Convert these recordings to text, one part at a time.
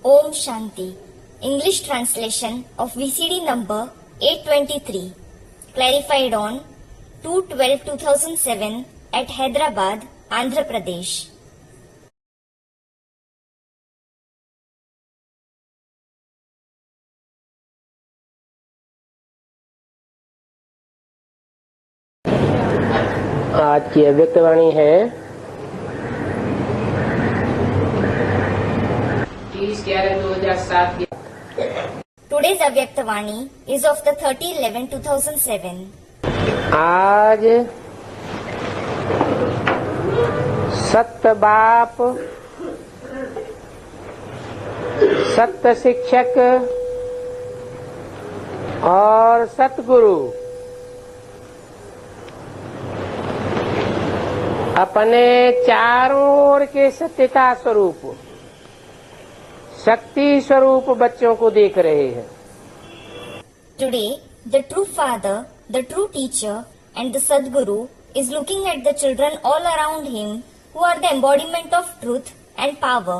Om Shanti. English translation of VCD number 823. Clarified on 2/12/2007 at Hyderabad, Andhra Pradesh. आज की अव्यक्तवाणी है 30/11/2007। Today's Avyaktavani is of the 30/11/2007. आज सत्य बाप, सत्य शिक्षक और सतगुरु अपने चारों ओर के सत्यता स्वरूप, शक्ति स्वरूप बच्चों को देख रहे हैं। Today, the true father, the true teacher and the Sadguru is looking at the children all around him who are the embodiment of truth and power.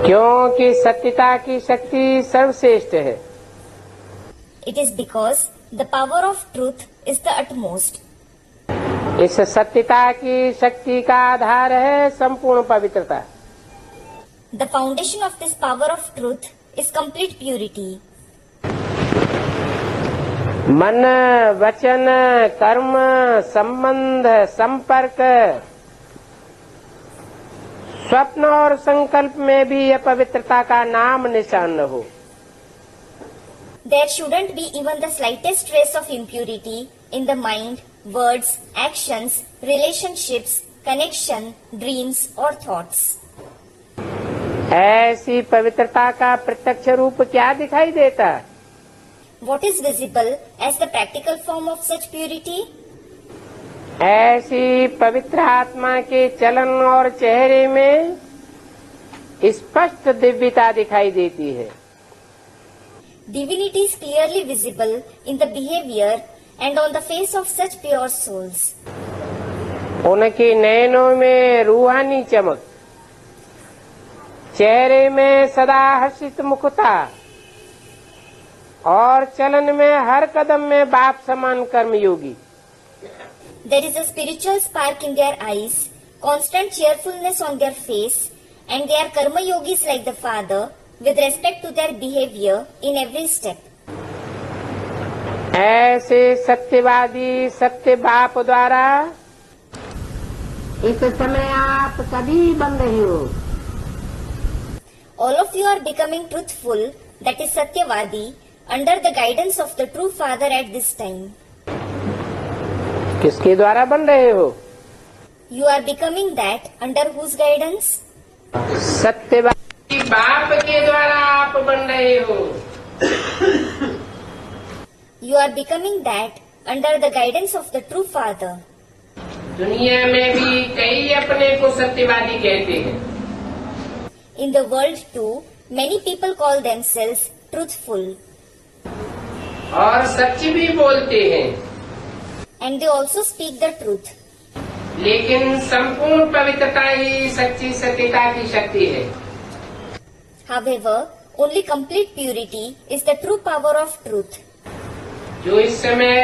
क्योंकि सत्यता की शक्ति सर्वश्रेष्ठ है। It is because the power of truth is the utmost. इस सत्यता की शक्ति का आधार है संपूर्ण पवित्रता। The foundation of this power of truth is complete purity. मन, वचन, कर्म, संबंध, संपर्क, स्वप्न और संकल्प में भी अपवित्रता का नाम निशान न हो। There shouldn't be even the slightest trace of impurity in the mind, words, actions, relationships, connection, dreams or thoughts. ऐसी पवित्रता का प्रत्यक्ष रूप क्या दिखाई देता? What is visible as the practical form of such purity? ऐसी पवित्र आत्मा के चलन और चेहरे में स्पष्ट दिव्यता दिखाई देती है। Divinity is clearly visible in the behavior and on the face of such pure souls. उनके नयनों में रूहानी चमक, चेहरे में सदा हर्षित मुखता और चलन में हर कदम में बाप समान कर्मयोगी। There is a spiritual spark in their eyes, constant cheerfulness on their face, and they are karma yogis like the Father with respect to their behavior in every step. ऐसे सत्यवादी सत्य बाप द्वारा इस समय आप सभी बन रहे हो। All of you are becoming truthful, that is Satyavadi, under the guidance of the true Father at this time. किसके द्वारा बन रहे हो? You are becoming that under whose guidance? सत्यवादी बाप के द्वारा आप बन रहे हो। You are becoming that under the guidance of the true Father. दुनिया में भी कई अपने को सत्यवादी कहते हैं। In the world too, many people call themselves truthful. और सच भी बोलते हैं। And they also speak the truth. लेकिन संपूर्ण पवित्रता ही सच्ची सत्यता की शक्ति है। However, only complete purity is the true power of truth. जो इस समय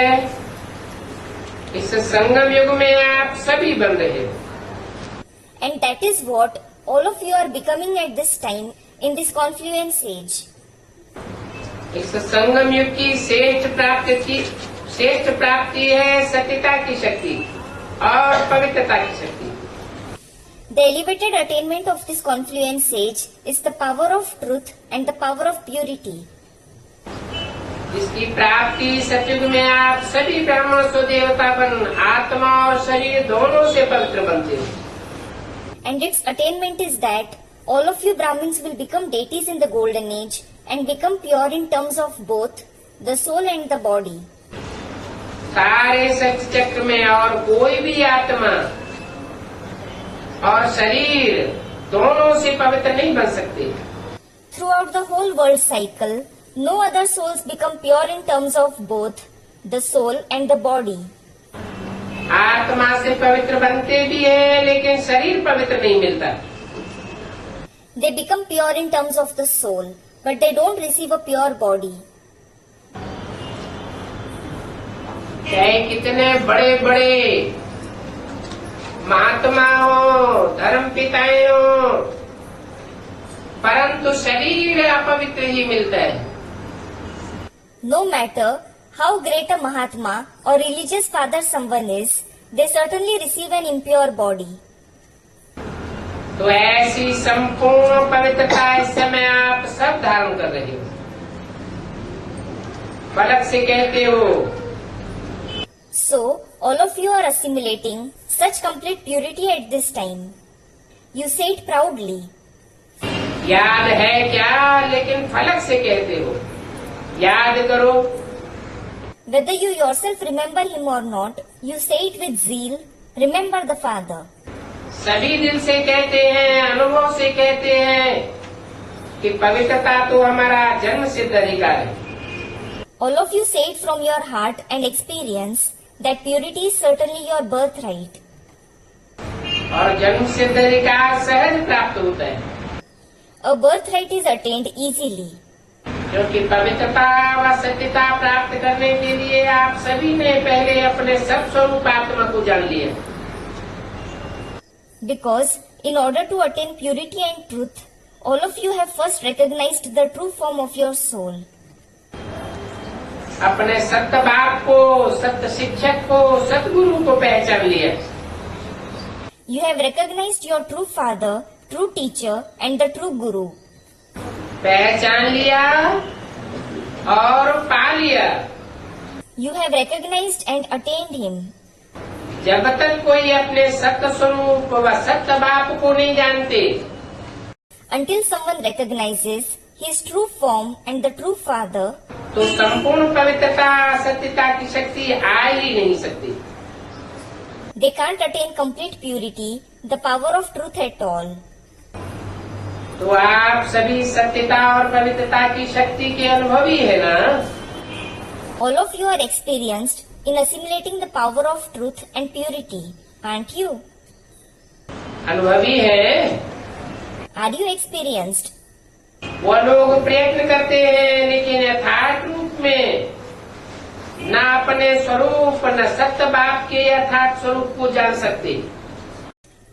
इस संगम युग में आप सभी बन रहे हो। And that is what all of you are becoming at this time in this confluence age. इस संगम युग की श्रेष्ठ प्राप्ति है सत्यता की शक्ति और पवित्रता की शक्ति। The elevated attainment of this confluence age is the power of truth and the power of purity. इसकी प्राप्ति सतयुग में आप सभी ब्राह्मण सो देवता बन आत्मा और शरीर दोनों से पवित्र बनते हो। And its attainment is that all of you Brahmins will become deities in the golden age and become pure in terms of both the soul and the body. सारे सच चक्र में और कोई भी आत्मा और शरीर दोनों से पवित्र नहीं बन सकते। Throughout the whole world cycle, no other souls become pure in terms of both the soul and the body. आत्मा से पवित्र बनते भी है लेकिन शरीर पवित्र नहीं मिलता। They become pure in terms of the soul, but they don't receive a pure body. चाहे कितने बड़े बड़े महात्मा हो, धर्म पिताएं हो, परंतु शरीर अपवित्र ही मिलता है। No matter how great a Mahatma or religious father someone is, they certainly receive an impure body. तो ऐसी संपूर्ण पवित्रता इस समय आप सब धारण कर रहे हो, फलक से कहते हो। So, all of you are assimilating such complete purity at this time. You say it proudly. याद है क्या, लेकिन फलक से कहते हो, याद करो। Whether you yourself remember him or not, you say it with zeal, remember the Father. सभी दिल से कहते हैं, अनुभव से कहते हैं कि पवित्रता तो हमारा जन्म सिद्ध अधिकार है। All of you say it from your heart and experience that purity is certainly your birthright. और जन्म सिद्ध अधिकार सहज प्राप्त होता है, A birthright is attained easily. क्योंकि पवित्रता व सत्यता प्राप्त करने के लिए आप सभी ने पहले अपने सब स्वरूप आत्मा को जान लिया। Because in order to attain purity and truth, all of you have first recognized the true form of your soul. अपने सत्य बाप को, सत्य शिक्षक को, सतगुरु को पहचान लिया। You have recognized your true father, true teacher and the true guru. पहचान लिया और पा लिया। You have recognized and attained him. जब तक कोई अपने सत्य स्वरूप व सत्य बाप को नहीं जानते, Until someone recognizes his true form and the true father, तो संपूर्ण पवित्रता सत्यता की शक्ति आ ही नहीं सकती। they can't attain complete purity, the power of truth at all. तो आप सभी सत्यता और पवित्रता की शक्ति के अनुभवी है ना? All of you are experienced in assimilating the power of truth and purity, aren't you? अनुभवी है। Are you experienced? वो लोग प्रयत्न करते हैं, लेकिन यथार्थ रूप में न अपने स्वरूप न सत्य बाप के यथार्थ स्वरूप को जान सकते।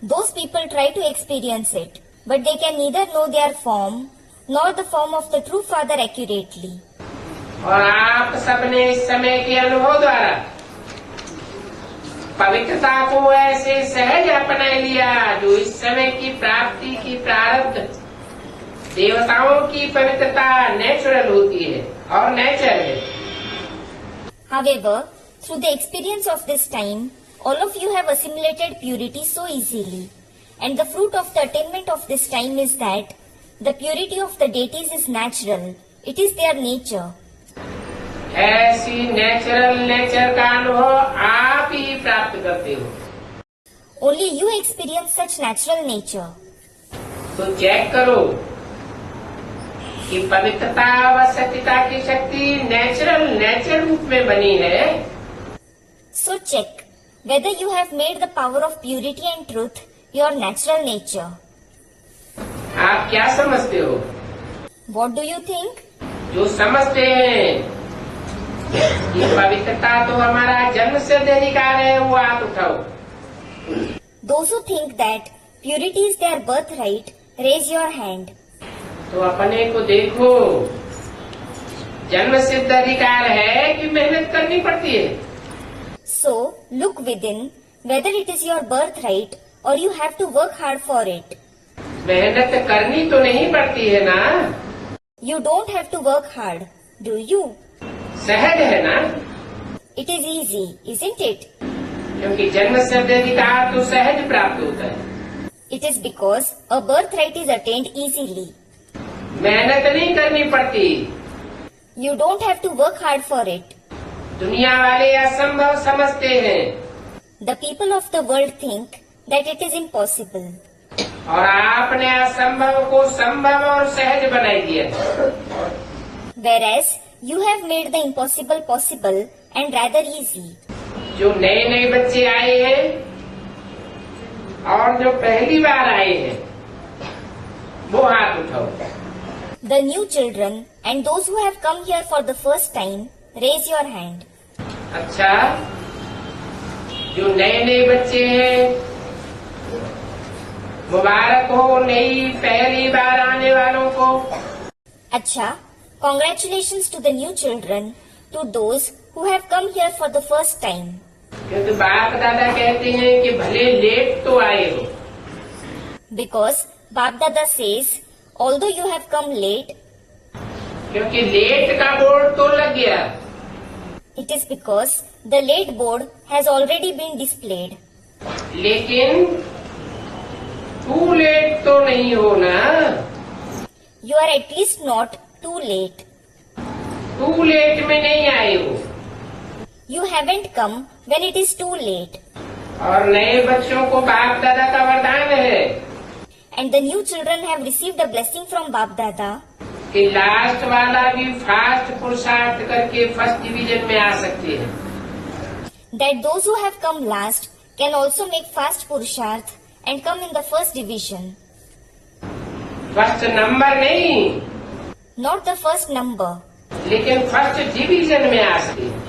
Those people try to experience it, but they can neither know their form nor the form of the true Father accurately. और आप सबने इस समय के अनुभव द्वारा पवित्रता को ऐसे सहज अपना लिया जो इस समय की प्राप्ति की प्रारब्ध देवताओं की पवित्रता नेचुरल होती है और नेचर है। However, through the experience of this time, all of you have assimilated purity so easily, and the fruit of the attainment of this time is that the purity of the deities is natural. It is their nature. ऐसी natural nature का अनुभव आप ही प्राप्त करते हो। Only you experience such natural nature. तो check करो कि पवित्रता व सत्यता की शक्ति नेचर रूप में बनी है। So check whether you have made the power of purity and truth your natural nature. आप क्या समझते हो? What do you think? जो समझते हैं कि पवित्रता तो हमारा जन्म सिद्ध अधिकार है, वो हाथ उठाओ। Those who think that purity is their birthright, raise your hand. तो अपने को देखो, जन्म सिद्ध अधिकार है कि मेहनत करनी पड़ती है? So, look within whether it is your birthright or you have to work hard for it. मेहनत करनी तो नहीं पड़ती है ना? You don't have to work hard, do you? सहज है ना? It is easy, isn't it? क्योंकि जन्म सिद्ध अधिकार तो सहज प्राप्त होता है। It is because a birthright is attained easily. मेहनत नहीं करनी पड़ती। You don't have to work hard for it. दुनिया वाले असंभव समझते हैं The people of the world think that it is impossible. और आपने असंभव को संभव और सहज बना दिया। Whereas you have made the impossible possible and rather easy. जो नए नए बच्चे आए हैं और जो पहली बार आए हैं, वो हाथ उठाओ। The new children and those who have come here for the first time, raise your hand. अच्छा, जो नए नए बच्चे हैं, मुबारक हो नई पहली बार आने वालों को। Acha, congratulations to the new children, to those who have come here for the first time. क्योंकि बाप दादा कहते हैं कि भले लेट तो आए हो, Because Bap Dada says, although you have come late, क्योंकि लेट का बोर्ड तो लग गया, it is because the late board has already been displayed. लेकिन टू लेट तो नहीं हो ना। You are at least not too late. Too late में नहीं आए हो। You haven't come when it is too late. और नए बच्चों को बाप दादा का वरदान है And the new children have received a blessing from Bap Dada कि लास्ट वाला भी फास्ट पुरुषार्थ करके फर्स्ट डिवीजन में आ सकते हैं। that those who have come last can also make fast Purusharth and come in the first division. First number नहीं, Not the first number, लेकिन फर्स्ट डिवीजन में आ सकते हैं।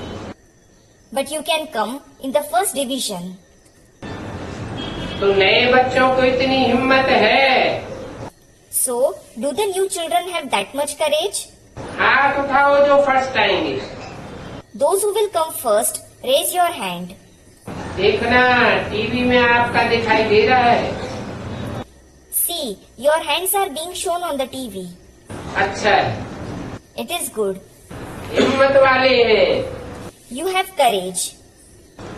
but you can come in the first division. तो नए बच्चों को इतनी हिम्मत है, So, do the new children have that much courage? हाथ उठाओ जो फर्स्ट आएंगे। Those who will come first, raise your hand. देखना टीवी में आपका दिखाई दे रहा है। See, your hands are being shown on the TV. अच्छा है, It is good. हिम्मत वाले हैं, You have courage.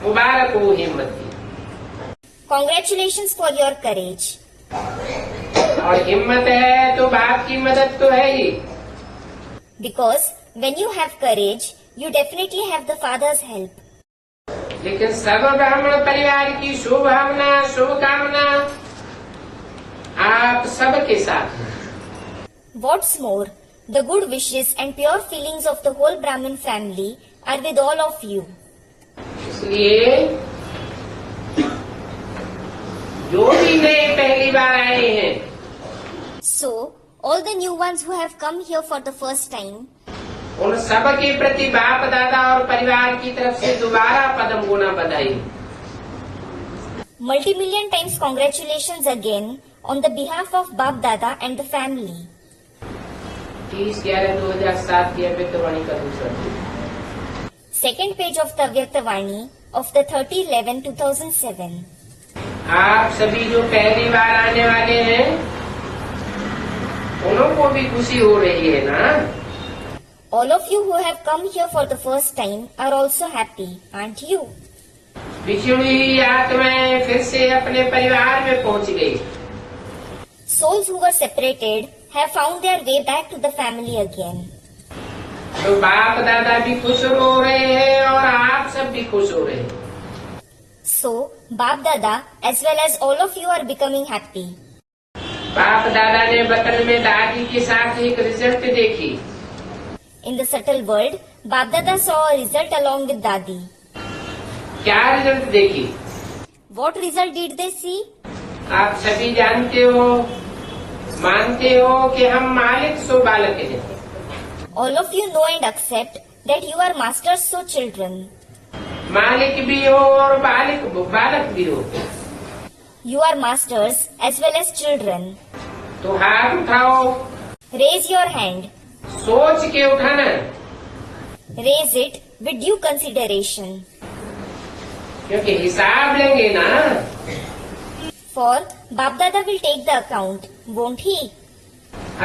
मुबारक हो हिम्मत की। Congratulations for your courage. और हिम्मत है तो बाप की मदद तो है ही। Because when you have courage, you definitely have the Father's help. लेकिन सब ब्राह्मण परिवार की शुभकामना शुभकामना आप सबके साथ हैं। What's more, the good wishes and pure feelings of the whole Brahmin family are with all of you. इसलिए जो भी नए पहली बार आए हैं, So, all the new ones who have come here for the first time, उन सब के प्रति बाप दादा और परिवार की तरफ से दोबारा पदम गुना बधाई। multi-million times congratulations again on the behalf of Bap Dada and the family. 30/11/2007 की अव्यक्तवाणी का दूसरा दिन। Second page of the Avyaktavani of the 30/11/2007. आप सभी जो पहली बार आने वाले हैं, उन्हों को भी खुशी हो रही है ना। All of you who have come here for the first time are also happy, aren't you? बिछड़ी हुई आत्माएं फिर से अपने परिवार में पहुंच गई। Souls who were separated have found their way back to the family again. तो बाप दादा भी खुश हो रहे हैं और आप सब भी खुश हो रहे हैं। So, Bap Dada as well as all of you are becoming happy. बाप दादा ने बतन में दादी के साथ एक रिजल्ट देखी। In the subtle world, Bap Dada saw a result along with Dadi. क्या रिजल्ट देखी? What result did they see? आप सभी जानते हो, मानते हो कि हम मालिक सो बालक हैं। All of you know and accept that you are masters so children. मालिक भी हो और बालक भी हो। You are masters as well as children. तो हाथ उठाओ, Raise your hand. सोच के उठाना, Raise it with due consideration. क्योंकि हिसाब लेंगे ना। For Bap Dada will take the account, won't he?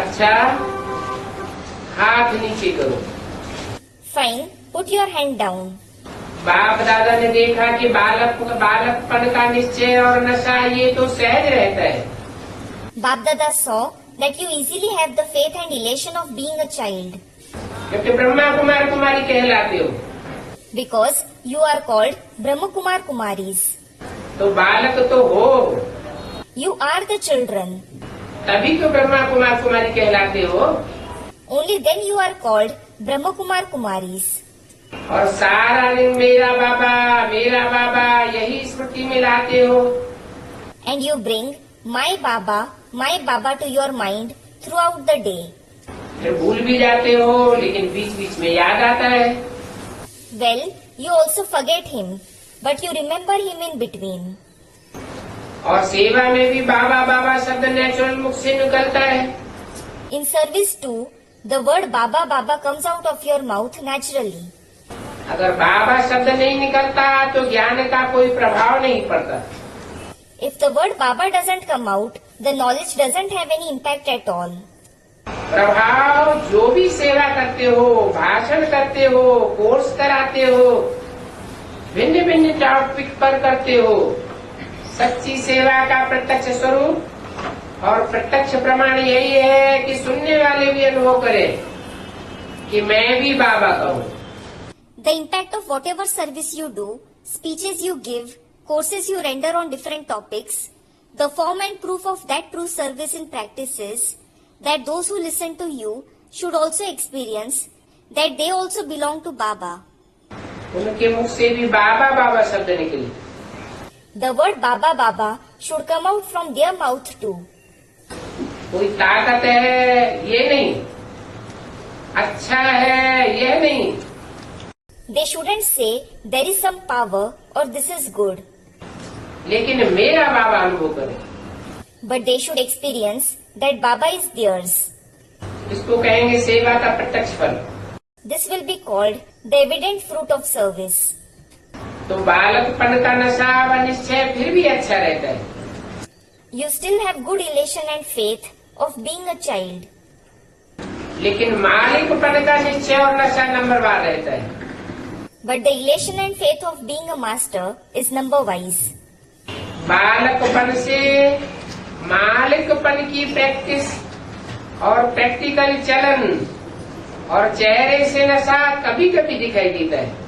अच्छा, हाथ नीचे करो। Fine, put your hand down. बाप दादा ने देखा कि बालकपन का निश्चय और नशा ये तो सहज रहता है। Bap Dada saw that you easily have the faith and elation of being a child. क्योंकि ब्रह्मा कुमार कुमारी कहलाते हो। Because you are called Brahma Kumar Kumaris. तो बालक तो हो, You are the children. तभी तो ब्रह्मा कुमार कुमारी कहलाते हो। Only then you are called Brahma Kumar Kumaris. और सारा दिन मेरा बाबा यही स्मृति में लाते हो। And you bring my Baba to your mind throughout the day. फिर भूल भी जाते हो, लेकिन बीच बीच में याद आता है। Well, you also forget him, but you remember him in between. और सेवा में भी बाबा बाबा शब्द नेचुरल मुख से निकलता है। In service too, the word Baba comes out of your mouth naturally. अगर बाबा शब्द नहीं निकलता तो ज्ञान का कोई प्रभाव नहीं पड़ता। If the word Baba doesn't come out, the knowledge doesn't have any impact at all. प्रभाव जो भी सेवा करते हो, भाषण करते हो, कोर्स कराते हो, भिन्न भिन्न टॉपिक पर करते हो, सच्ची सेवा का प्रत्यक्ष स्वरूप और प्रत्यक्ष प्रमाण यही है कि सुनने वाले भी अनुभव करें कि मैं भी बाबा का हूँ। The impact of whatever service you do, speeches you give, courses you render on different topics, the form and proof of that true service in practice is that those who listen to you should also experience that they also belong to Baba. उनके मुख से भी बाबा बाबा शब्द निकले। The word Baba should come out from their mouth too. कोई ताकत है ये नहीं, अच्छा है यह नहीं, They shouldn't say there is some power or this is good, लेकिन मेरा बाबा अनुभव करे। but they should experience that Baba is theirs. इसको कहेंगे सेवा का प्रत्यक्ष फल। This will be called the evident fruit of service. तो बालकपन का नशा व निश्चय फिर भी अच्छा रहता है, You still have good elation and faith of being a child, लेकिन मालिकपन का निश्चय और नशा नंबर 1 रहता है। but the elation and faith of being a master is number wise. बालकपन से मालिकपन की प्रैक्टिस और प्रैक्टिकल चलन और चेहरे से नशा कभी कभी दिखाई देता है।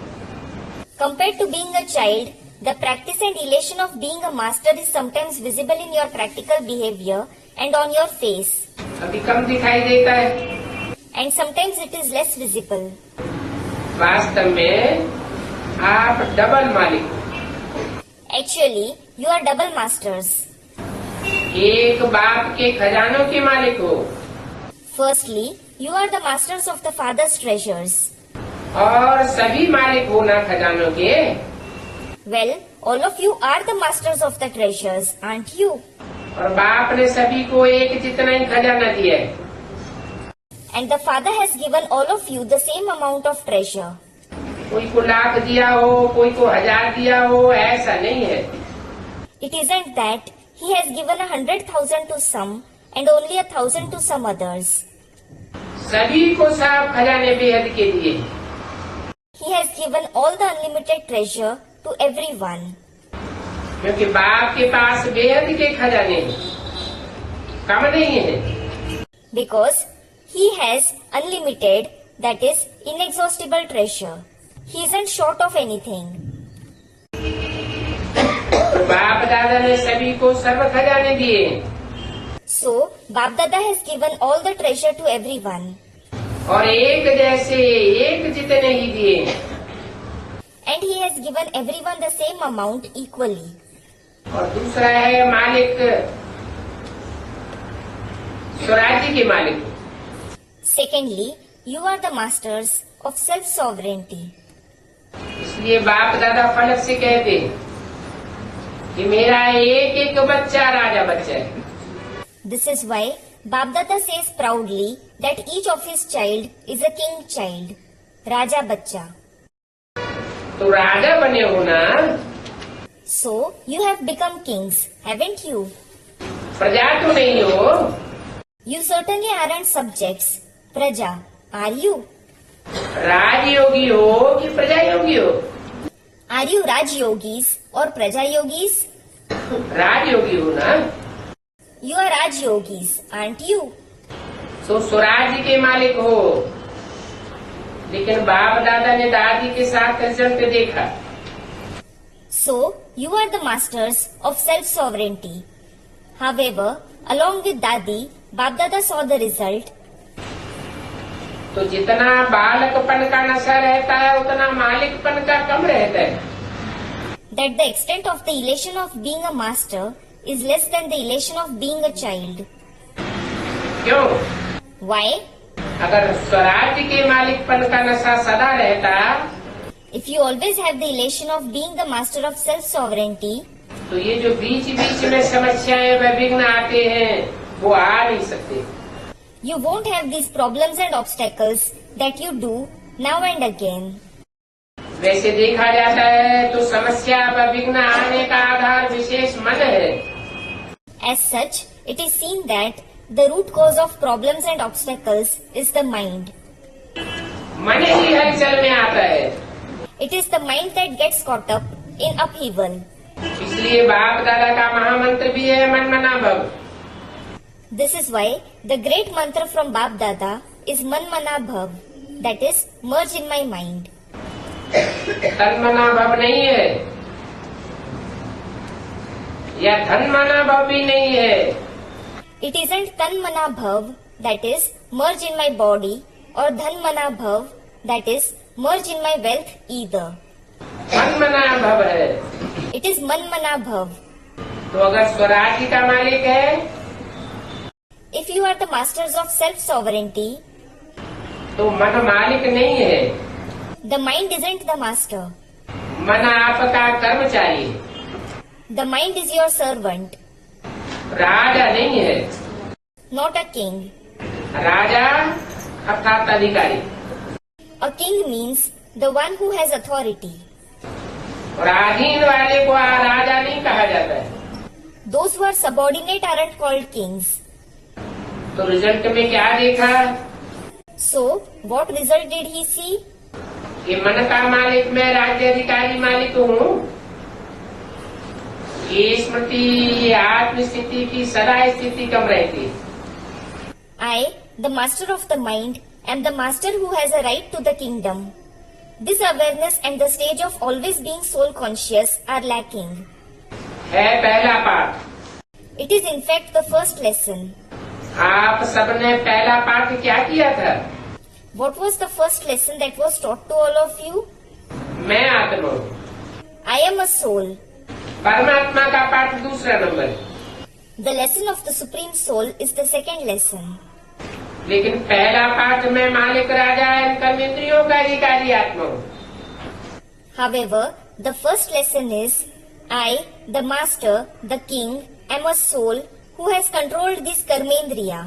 Compared to being a child, the practice and elation of being a master is sometimes visible in your practical behavior and on your face, कभी कम दिखाई देता है। and sometimes it is less visible. वास्तव में आप डबल मालिक हो। Actually, you are double masters. एक बाप के खजानों के मालिक हो Firstly, you are the masters of the Father's treasures. और सभी मालिक हो ना खजानों के। Well, all of you are the masters of the treasures, aren't you? और बाप ने सभी को एक जितना ही खजाना दिया है। And the Father has given all of you the same amount of treasure. कोई को लाख दिया हो, कोई को 1000 दिया हो, ऐसा नहीं है। It isn't that He has given 100,000 to some and only 1,000 to some others. सभी को सब खजाने बेहद के दिए। He has given all the unlimited treasure to everyone. क्योंकि बाप के पास बेहद के खजाने हैं, कम नहीं है। Because He has unlimited, that is, inexhaustible treasure. He isn't short of anything. बाप दादा ने सभी को सर्व खजाने दिए। So, Bap Dada has given all the treasure to everyone. और एक जैसे एक जितने ही दिए। And He has given everyone the same amount equally. और दूसरा है मालिक, स्वराज्य के मालिक। Secondly, you are the masters of self-sovereignty. इसलिए बाप दादा फलक से कहते कि मेरा एक एक बच्चा राजा बच्चा है। This is why Bap Dada says proudly that each of his child is a king child, Raja Bachcha. तो राजा बने हो ना, So, you have become kings, haven't you? प्रजा तो नहीं हो। You certainly aren't subjects, Praja, are you? राजयोगी हो कि प्रजा योगी हो? Are you Raj Yogis or Praja Yogis? राजयोगी हो ना। You are Raj Yogis, aren't you? तो स्वराज्य के मालिक हो, लेकिन बाप दादा ने दादी के साथ रिजल्ट देखा। So, you are the masters of self-sovereignty. However, along with Dadi, Bap Dada saw the result तो जितना बालकपन का नशा रहता है उतना मालिकपन का कम रहता है। that the extent of the elation of being a master is less than the elation of being a child. क्यों? Why? अगर स्वराज्य के मालिकपन का नशा सदा रहता, If you always have the elation of being the master of self-sovereignty, तो ये जो बीच बीच में समस्याएं व विघ्न आते हैं वो आ नहीं सकते। you won't have these problems and obstacles that you do now and again. वैसे देखा जाता है तो समस्या व विघ्न आने का आधार विशेष मन है। As such, it is seen that the root cause of problems and obstacles is the mind. मन ही हलचल में आता है। It is the mind that gets caught up in upheaval. इसलिए बाप दादा का महामंत्र भी है मन मना भव। This is why the great mantra from Bap Dada is Man Mana Bhav, that is, merge in my mind. तन मना भव नहीं है या धन मना भव भी नहीं है। It isn't Tan Mana Bhav, that is, merge in my body, or Dhan Mana Bhav, that is, merge in my wealth either. मन मना भव है। It is Man Mana Bhav. तो अगर स्वराज्य का मालिक है If you are the masters of self-sovereignty, तो मन मालिक नहीं है। the mind isn't the master. मन आपका कर्मचारी, The mind is your servant, राजा नहीं है। not a king. राजा अर्थात अधिकारी, A king means the one who has authority. और अधीन वाले को राजा नहीं कहा जाता है। Those who are subordinate aren't called kings. तो रिजल्ट में क्या देखा So, what result did he see? कि मन का मालिक मैं राज्य अधिकारी मालिक हूँ। ये स्मृति ये आत्मस्थिति की सदा स्थिति कम रहती। I, the master of the mind, am the master who has a right to the kingdom. This awareness and the stage of always being soul conscious are lacking. है पहला पाठ। It is in fact the first lesson. आप सबने पहला पाठ क्या किया था? What was the first lesson that was taught to all of you? मैं आत्मा हूँ। I am a soul. परमात्मा का पाठ दूसरा number. The lesson of the Supreme Soul is the second lesson. लेकिन पहला पाठ में मालिक राजा एवं कर्मेंद्रियों का अधिकारी आत्मा हूँ। However, the first lesson is, I, the master, the king, am a soul who has controlled this karmendriya.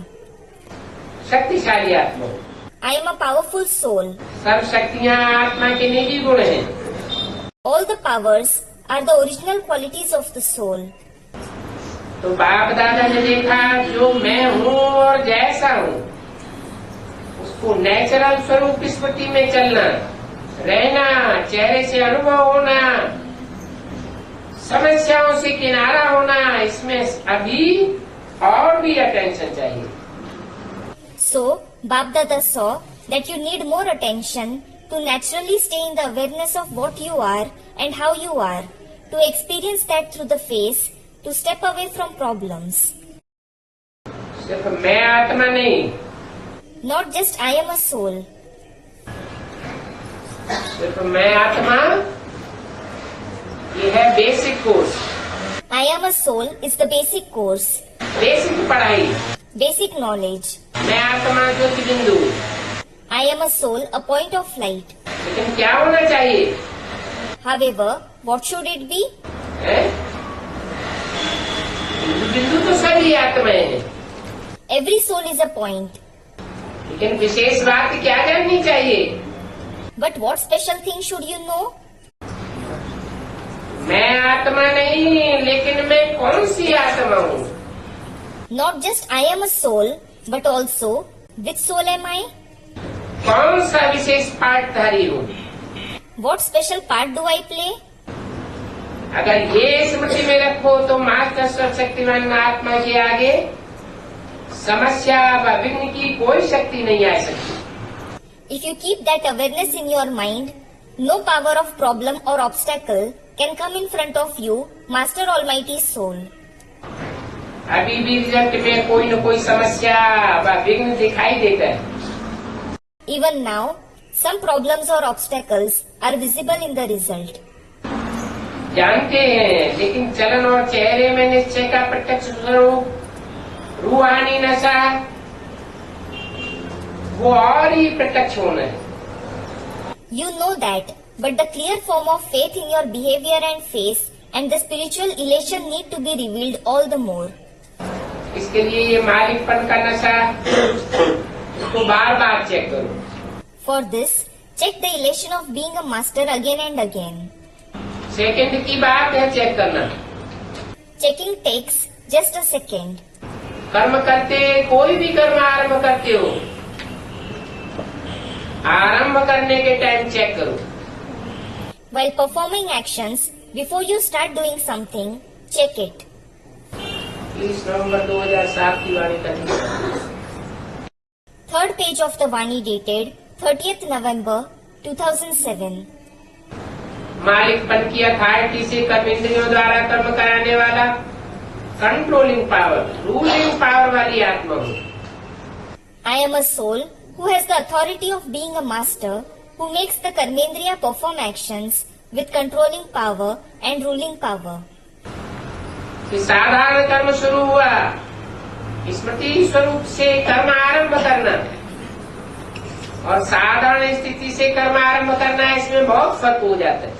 शक्तिशाली आत्मा हूँ। I am a powerful soul. सब शक्तियाँ आत्मा के निजी गुण हैं। All the powers are the original qualities of the soul. तो बाप दादा ने देखा जो मैं हूँ और जैसा हूँ उसको नेचुरल स्वरूप स्मृति में चलना, रहना, चेहरे से अनुभव होना, समस्याओं से किनारा होना, इसमें अभी और भी अटेंशन चाहिए। So, Bap Dada saw that you need more attention to naturally stay in the awareness of what you are and how you are, to experience that through the face, to step away from problems. सिर्फ मैं आत्मा नहीं, Not just I am a soul. सिर्फ मैं आत्मा ये है basic course. I am a soul is the basic course, basic पढ़ाई। basic knowledge. मैं आत्मा ज्योति बिंदु। I am a soul, a point of light. लेकिन क्या होना चाहिए? However, what should it be? है? बिंदु बिंदु तो सभी आत्माएं हैं, Every soul is a point. लेकिन विशेष बात क्या जाननी चाहिए? But what special thing should you know? मैं आत्मा नहीं, लेकिन मैं कौन सी आत्मा हूँ? Not just I am a soul, but also which soul am I? कौन सा विशेष पाठधारी हूँ? What special part do I play? अगर ये स्मृति में रखो तो मास्टर सर्वशक्तिमान आत्मा के आगे समस्या व विघ्न की कोई शक्ति नहीं आ सकती। If you keep that awareness in your mind, no power of problem or obstacle can come in front of you, Master Almighty Soul. अभी भी रिजल्ट में कोई न कोई समस्या व विघ्न दिखाई देता है। Even now, some problems or obstacles are visible in the result. जानते हैं, लेकिन चलन और चेहरे में निश्चय का प्रत्यक्ष स्वरूप रूहानी नशा वो और ही प्रत्यक्ष होना है। You know that, but the clear form of faith in your behavior and face and the spiritual elation need to be revealed all the more. इसके लिए ये मालिकपन का नशा तो बार बार चेक करो। For this, check the elation of being a master again and again. Second की बात है चेक करना। Checking takes just a second. कर्म करते, कोई भी कर्म आरंभ करते हो, आरंभ करने के टाइम चेक करो। While performing actions, before you start doing something, check it. 30 नवंबर 2007 की वाणी करनी। Third page of the Vani dated 30th November 2007. मालिकपन की अथॉरिटी से कर्म इंद्रियों द्वारा कर्म कराने वाला कंट्रोलिंग पावर, रूलिंग पावर वाली आत्मा हो। I am a soul who has the authority of being a master who makes the karmendriya perform actions with controlling power and ruling power. कि साधारण कर्म शुरू हुआ, स्मृति स्वरूप से कर्म आरंभ करना और साधारण स्थिति से कर्म आरंभ करना, इसमें बहुत फर्क हो जाता है।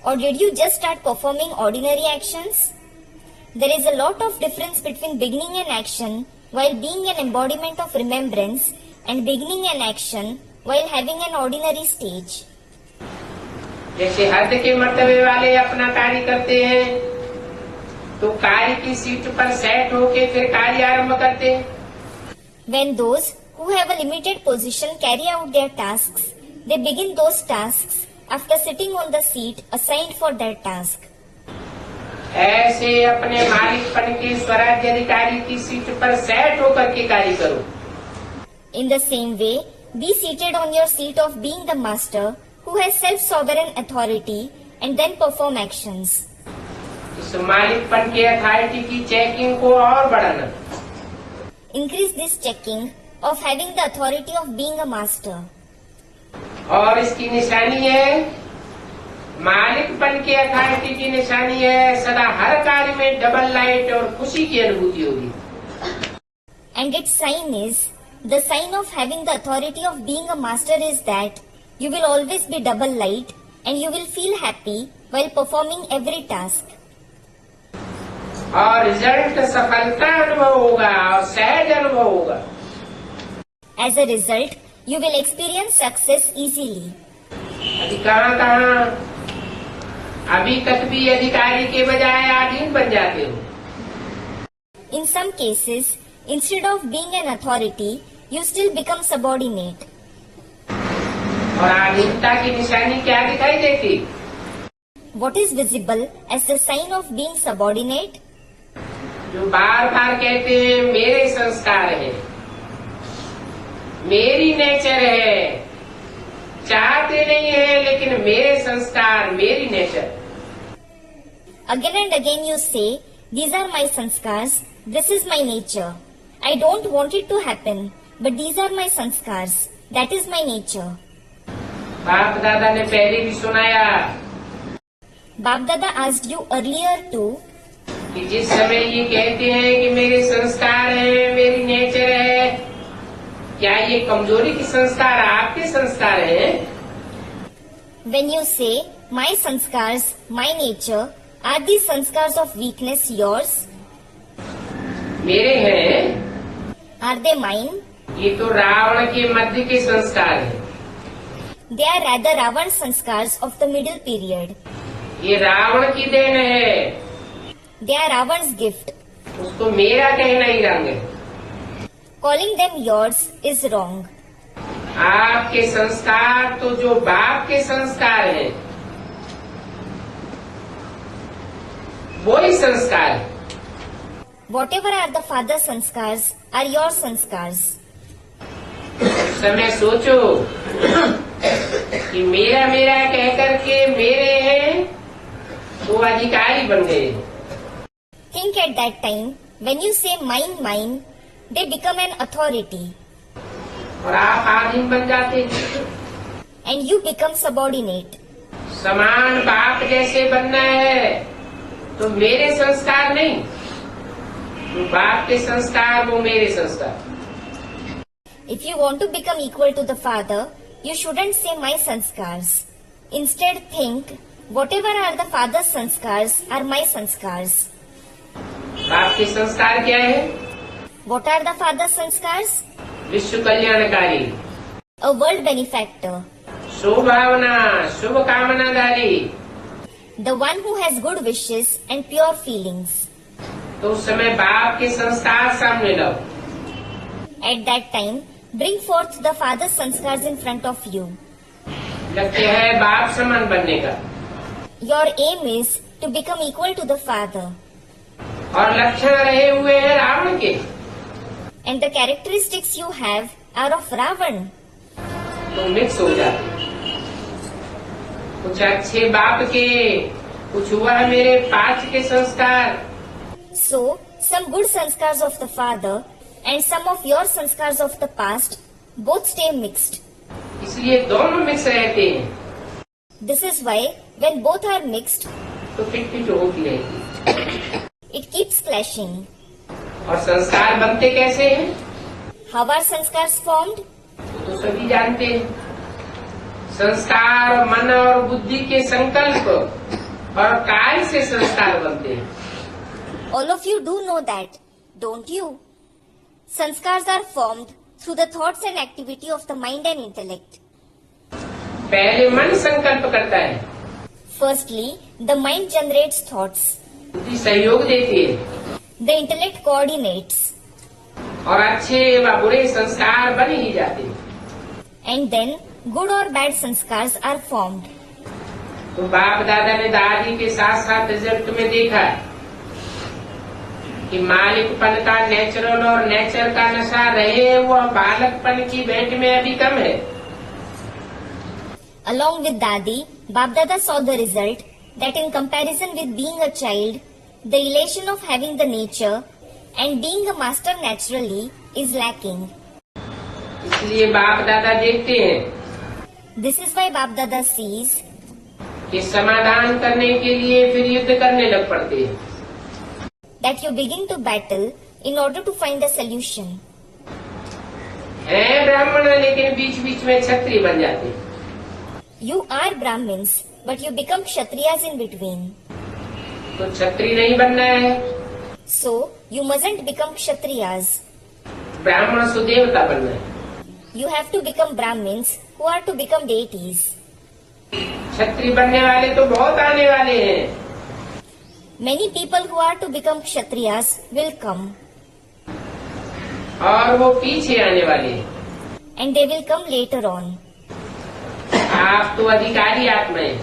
Or did you just start performing ordinary actions? There is a lot of difference between beginning an action while being an embodiment of remembrance and beginning an action while having an ordinary stage. जैसे हद के मर्तबे वाले अपना कार्य करते हैं तो कार्य की सीट पर सेट होके फिर कार्य आरंभ करते हैं। When those who have a limited position carry out their tasks, they begin those tasks after sitting on the seat assigned for their task. ऐसे अपने मालिकपन के स्वराज्य अधिकारी की सीट पर सेट होकर के कार्य करो। In the same way, be seated on your seat of being the master who has self-sovereign authority and then perform actions. इस मालिकपन के अथॉरिटी की चेकिंग को और बढ़ाना। Increase this checking of having the authority of being a master. और इसकी निशानी है, मालिकपन के अथॉरिटी की निशानी है, सदा हर कार्य में डबल लाइट और खुशी की अनुभूति होगी। And its sign is, the sign of having the authority of being a master is that you will always be double light and you will feel happy while performing every task. और result सफलता अनुभव होगा और सहज अनुभव होगा। As a result, you will experience success easily. अभी कहाँ अभी तक भी अधिकारी के बजाय अधीन बन जाते हो। In some cases, instead of being an authority, you still become subordinate. और अधीनता की निशानी क्या दिखाई देती? What is visible as the sign of being subordinate? जो बार बार कहते हैं मेरे संस्कार है, मेरी नेचर है, चाहते नहीं है लेकिन मेरे संस्कार, मेरी nature. Again and again you say, these are my sanskars, this is my nature. I don't want it to happen, but these are my sanskars, that is my nature. बाप दादा ने पहले भी सुनाया Bap Dada asked you earlier too, कि जिस समय ये कहते हैं कि मेरे संस्कार है, मेरी नेचर है, क्या ये कमजोरी की संस्कार आपके संस्कार हैं? when you say, my sanskars, my nature, are these sanskars of weakness yours? मेरे हैं, Are they mine? ये तो रावण के मध्य के संस्कार हैं। They are rather Ravan's sanskars of the middle period. ये रावण की देन है, They are Ravan's gift. उसको मेरा कहना ही रंग है। Calling them yours is wrong. आपके संस्कार तो जो बाप के संस्कार हैं, वो ही संस्कार है। Whatever are the father's sanskars are your sanskars. उस समय सोचो कि मेरा मेरा कह करके मेरे हैं तो अधिकारी बन गए। Think at that time, when you say mine, mine, they become an authority और आप आधीन बन जाते हैं। and you become subordinate. समान बाप जैसे बनना है तो मेरे संस्कार नहीं, तो बाप के संस्कार वो मेरे संस्कार। If you want to become equal to the father, you shouldn't say my sanskars. Instead think, whatever are the father's sanskars are my sanskars. बाप के संस्कार क्या है? What are the father's sanskars? विश्व कल्याणकारी, A world benefactor, Shubh Bhavna, Shubh कामनाधारी। the one who has good wishes and pure feelings. तो उस समय बाप के संस्कार सामने लाओ। At that time, bring forth the father's sanskars in front of you. लक्ष्य है बाप समान बनने का, Your aim is to become equal to the father. और लक्षण रहे हुए हैं रावण के, And the characteristics you have are of Ravan. तो मिक्स हो जाते। कुछ अच्छे बाप के, कुछ हुआ है मेरे पांच के संस्कार। So, some good sanskars of the father and some of your sanskars of the past both stay mixed. इसलिए दोनों मिक्स रहते हैं, This is why when both are mixed, तो फिट होती रहती। it keeps clashing. और संस्कार बनते कैसे हैं? How are sanskars formed? तो सभी जानते हैं। संस्कार मन और बुद्धि के संकल्प और कार्य से संस्कार बनते हैं। All of you do know that, don't you? Sanskars are formed through the thoughts and activity of the mind and intellect. पहले मन संकल्प करता है, Firstly, the mind generates thoughts. बुद्धि सहयोग देती है, The intellect coordinates. और अच्छे व बुरे संस्कार बन ही जाते हैं। And then, good or bad sanskars are formed. तो बाप दादा ने दादी के साथ साथ रिजल्ट में देखा कि मालिकपन का नेचुरल और नेचर का नशा रहे वह बालकपन की भेंट में अभी कम है। Along with Dadi, Bap Dada saw the result that in comparison with being a child, the elation of having the nature and being a master naturally is lacking. इसलिए बाप दादा देखते हैं This is why Bap Dada sees कि समाधान करने के लिए फिर युद्ध करने लग पड़ते हैं। that you begin to battle in order to find a solution. है ब्राह्मण लेकिन बीच बीच में क्षत्रिय बन जाते हैं। You are Brahmins, but you become Kshatriyas in between. तो क्षत्रिय नहीं बनना है, So, you mustn't become Kshatriyas. ब्राह्मण सुदेवता बनना है। You have to become Brahmins who are to become deities. क्षत्रिय बनने वाले तो बहुत आने वाले हैं, Many people who are to become Kshatriyas will come, और वो पीछे आने वाले हैं। and they will come later on. आप तो अधिकारी आत्मा हैं,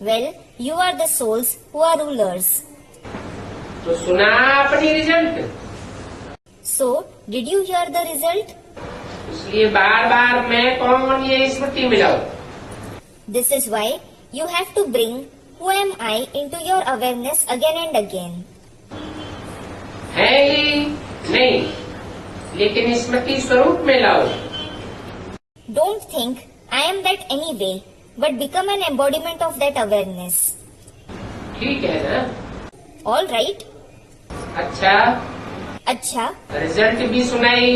Well, you are the souls who are rulers. तो सुना अपनी result. So, did you hear the result? इसलिए बार बार मैं कौन ये स्मृति मिलाओ। This is why you have to bring who am I into your awareness again and again. है ही नहीं, लेकिन स्मृति स्वरूप में लाओ। Don't think I am that anyway, but become an embodiment of that awareness. ठीक है ना? All right? अच्छा, Acha, रिजल्ट भी सुनाई।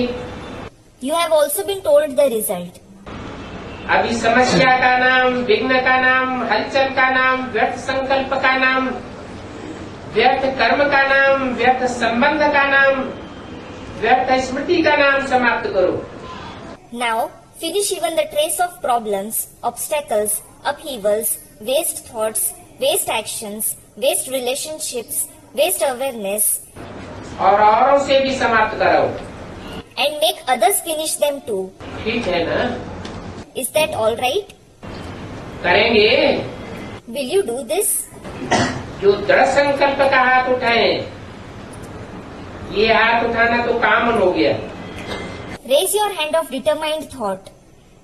you have also been told the result. अभी समस्या का नाम, विघ्न का नाम, हलचल का नाम, व्यर्थ संकल्प का नाम, व्यर्थ कर्म का नाम, व्यर्थ संबंध का नाम, व्यर्थ स्मृति का नाम समाप्त करो। Now, finish even the trace of problems, obstacles, upheavals, waste thoughts, waste actions, waste relationships, waste awareness, और औरों से भी समाप्त कराओ। and make others finish them too. ठीक है ना? Is that all right? करेंगे। Will you do this? जो दृढ़ संकल्प का हाथ उठाए, ये हाथ उठाना तो कॉमन हो गया। Raise your hand of determined thought.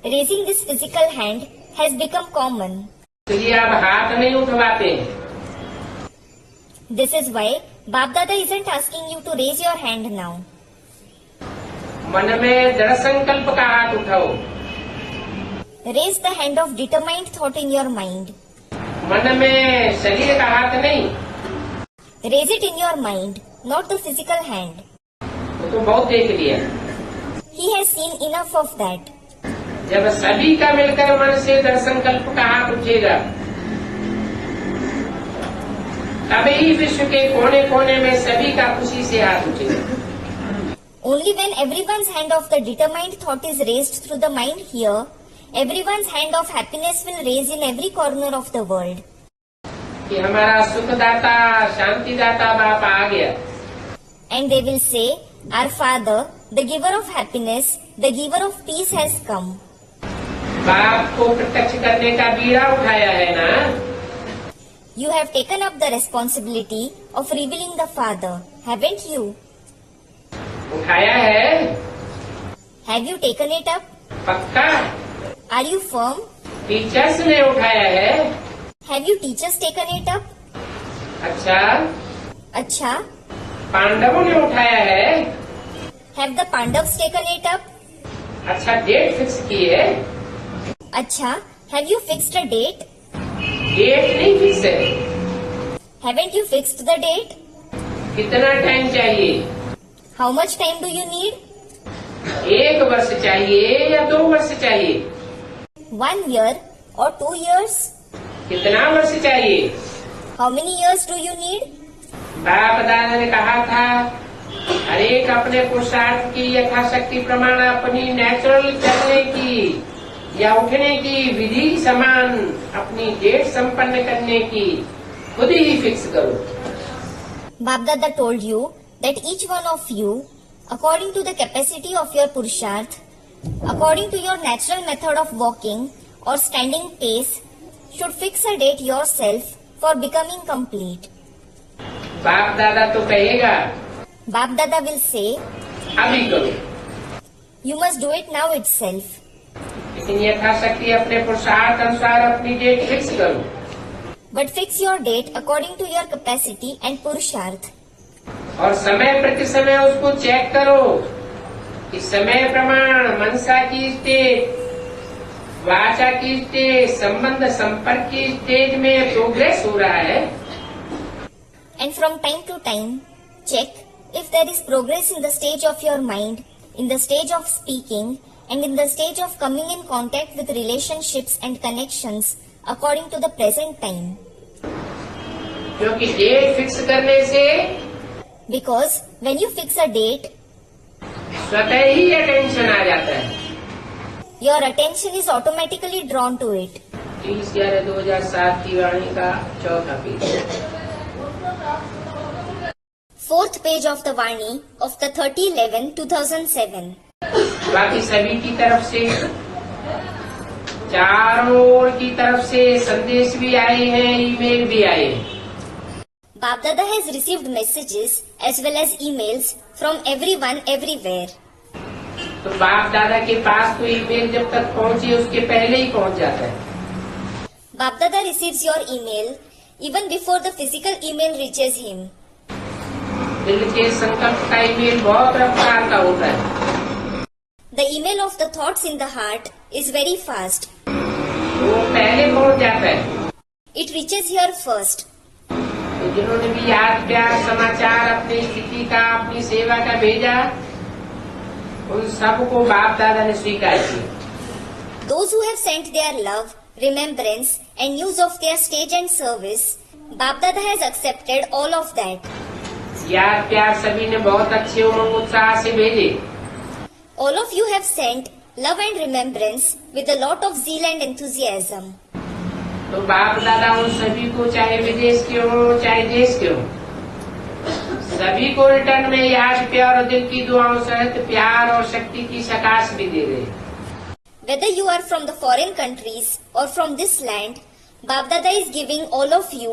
Raising this physical hand has become common. इसलिए अब हाथ नहीं उठवाते। This is why Bap Dada isn't asking you to raise your hand now. मन में दृढ़ संकल्प का हाथ उठाओ। Raise the hand of determined thought in your mind. मन में शरीर का हाथ नहीं, Raise it in your mind, not the physical hand. वो तो बहुत देख लिया। He has seen enough of that. जब सभी का मिलकर मन से दृढ़ संकल्प का हाथ उठेगा, तभी विश्व के कोने कोने में सभी का खुशी से हाथ उठेगा। Only when everyone's hand of the determined thought is raised through the mind here, everyone's hand of happiness will raise in every corner of the world. कि हमारा सुखदाता शांतिदाता बाप आ गया। And they will say, our Father, the giver of happiness, the giver of peace has come. बाप को प्रत्यक्ष करने का बीड़ा उठाया है ना। You have taken up the responsibility of revealing the Father, haven't you? उठाया है, Have you taken it up? पक्का। Are you firm? टीचर्स ने उठाया है। Have you teachers taken it up? अच्छा, Acha, पांडवों ने उठाया है। have the Pandavas taken it up? अच्छा, डेट फिक्स की है। Acha, have you fixed a date? Date नहीं फिक्स है। Haven't you fixed the date? कितना टाइम चाहिए? How much time do you need? 1 वर्ष चाहिए या 2 वर्ष चाहिए? 1 year or 2 years? कितना वर्ष चाहिए? How many years do you need? बाप दादा ने कहा था, हर एक अपने पुरुषार्थ की यथाशक्ति प्रमाण अपनी नेचुरल चलने की या उठने की विधि समान अपनी डेट संपन्न करने की खुद ही फिक्स करो। Bap Dada told you that each one of you, according to the capacity of your Purusharth, according to your natural method of walking or standing pace, should fix a date yourself for becoming complete. बाप दादा तो कहेगा, Bap Dada will say, अभी करो, you must do it now itself. लेकिन यथाशक्ति अपने पुरुषार्थ अनुसार अपनी डेट फिक्स करो। But fix your date according to your capacity and Purusharth. और समय प्रति समय उसको चेक करो कि समय प्रमाण मनसा की स्टेज, वाचा की स्टेज, संबंध संपर्क की स्टेज में प्रोग्रेस हो रहा है। And from time to time, check if there is progress in the stage of your mind, in the stage of speaking, and in the stage of coming in contact with relationships and connections according to the present time. क्योंकि date fix करने से Because when you fix a date, स्वतः ही attention आ जाता है। your attention is automatically drawn to it. 30/11/2007 की वाणी का 4था page. 4th page of the Vani of the 30/11/2007. बाकी सभी की तरफ से, चारों ओर की तरफ से संदेश भी आए हैं, ईमेल भी आए हैं। Bap Dada has received messages as well as emails from everyone everywhere. तो बाप दादा के पास तो ईमेल जब तक पहुंचे उसके पहले ही पहुंच जाता है। Bap Dada receives your email even before the physical email reaches him. दिल के संकल्प का ईमेल बहुत रफ्तार का होता है। The email of the thoughts in the heart is very fast. वो पहले पहुंच जाता है। It reaches here first. तो जिन्होंने भी याद प्यार समाचार अपनी स्थिति का, अपनी सेवा का भेजा, उन सबको बाप दादा ने स्वीकार किया। Those who have sent their love, remembrance and news of their stage and service, Bap Dada has accepted all of that. याद प्यार सभी ने बहुत अच्छे उमंग उत्साह से भेजे। All of you have sent love and remembrance with a lot of zeal and enthusiasm. तो बाप दादा उन सभी को, चाहे विदेश के हो चाहे देश के हो, सभी को रिटर्न में याद प्यार और दिल की दुआओं सहित प्यार और शक्ति की सकाश भी दे रहे। Whether you are from the foreign countries or from this land, Bap Dada is giving all of you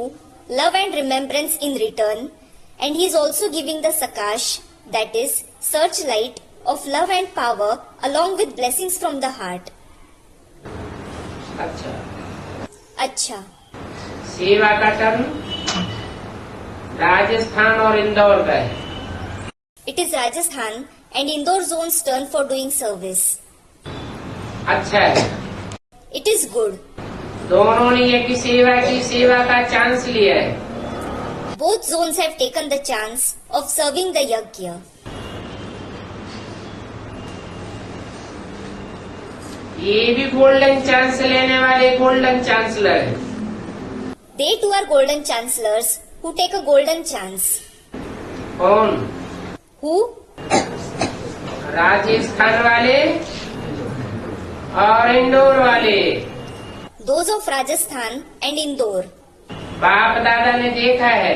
love and remembrance in return, and he is also giving the sakash, that is, searchlight of love and power along with blessings from the heart. अच्छा, अच्छा, सेवा का turn Rajasthan और इंदौर का है। it is Rajasthan and Indore zone's turn for doing service. अच्छा है। It is good. दोनों ने यज्ञ सेवा की सेवा का चांस लिया है। Both zones have taken the chance of serving the yajna. ये भी गोल्डन चांस लेने वाले गोल्डन चांसलर है। They too are golden chancellors who take a golden chance. कौन? Who? राजस्थान वाले और इंदौर वाले। Those of Rajasthan and Indore. बाप दादा ने देखा है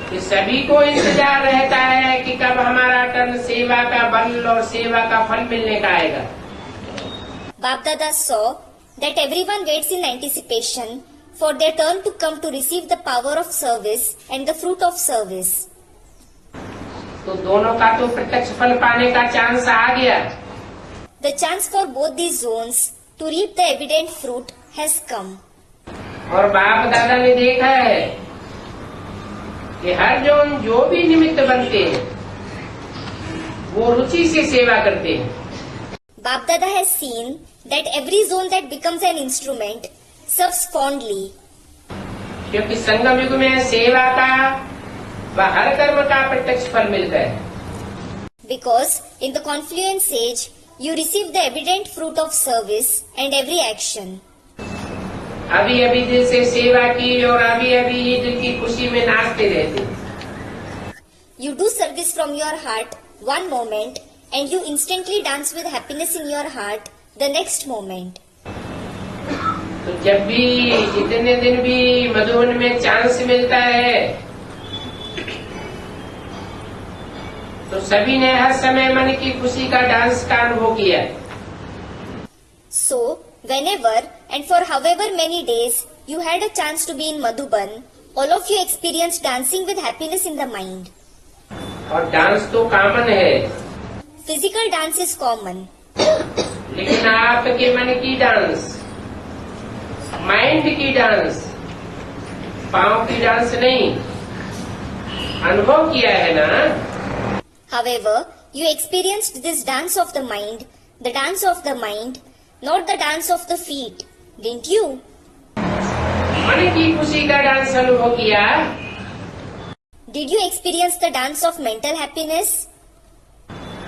कि सभी को इंतजार रहता है कि कब हमारा टर्न सेवा का बल और सेवा का फल मिलने का आएगा। Bap Dada saw that everyone waits in anticipation for their turn to come to receive the power of service and the fruit of service. तो दोनों का तो प्रत्यक्ष फल पाने का चांस आ गया। The chance for both these zones to reap the evident fruit has come. और बाप दादा ने देखा है कि हर जोन जो भी निमित्त बनते हैं वो रुचि से सेवा करते हैं। Bap Dada has seen that every zone that becomes an instrument serves fondly. क्योंकि संगम युग में सेवा का व हर कर्म का प्रत्यक्ष फल मिलता है। Because in the confluence age, you receive the evident fruit of service and every action. अभी अभी दिल से सेवा की और अभी अभी ही दिल की खुशी में नाचते रहते। You do service from your heart one moment and you instantly dance with happiness in your heart the next moment. तो जब भी जितने दिन भी मधुबन में चांस मिलता है तो सभी ने हर समय मन की खुशी का डांस का अनुभव किया। So, whenever and for however many days you had a chance to be in Madhuban, all of you experienced dancing with happiness in the mind. और डांस तो कॉमन है, Physical dance is common, लेकिन आपके मन की dance, mind की dance, पाँव की डांस नहीं, अनुभव किया है ना। however, you experienced this dance of the mind, not the dance of the feet, didn't you? मन की खुशी का डांस अनुभव किया। Did you experience the dance of mental happiness?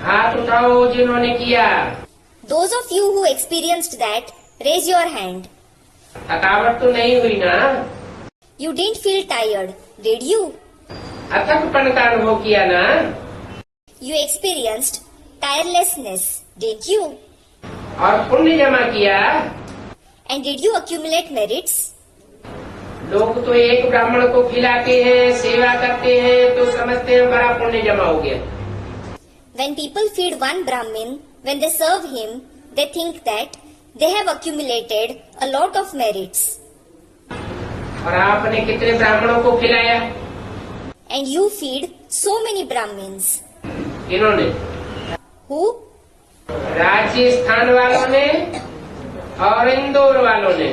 हाथ उठाओ जिन्होंने किया। Those of you who experienced that, raise your hand. थकावट तो नहीं हुई ना? You didn't feel tired, did you? अथकपन का अनुभव किया ना? You experienced tirelessness, didn't you? और पुण्य जमा किया। And did you accumulate merits? लोग तो एक ब्राह्मण को खिलाते हैं, सेवा करते हैं तो समझते हैं बड़ा पुण्य जमा हो गया। When people feed one Brahmin, when they serve him, they think that they have accumulated a lot of merits. और आपने कितने ब्राह्मणों को खिलाया? And you feed so many Brahmins. इन्होंने Who? राजस्थान वालों ने और इंदौर वालों ने।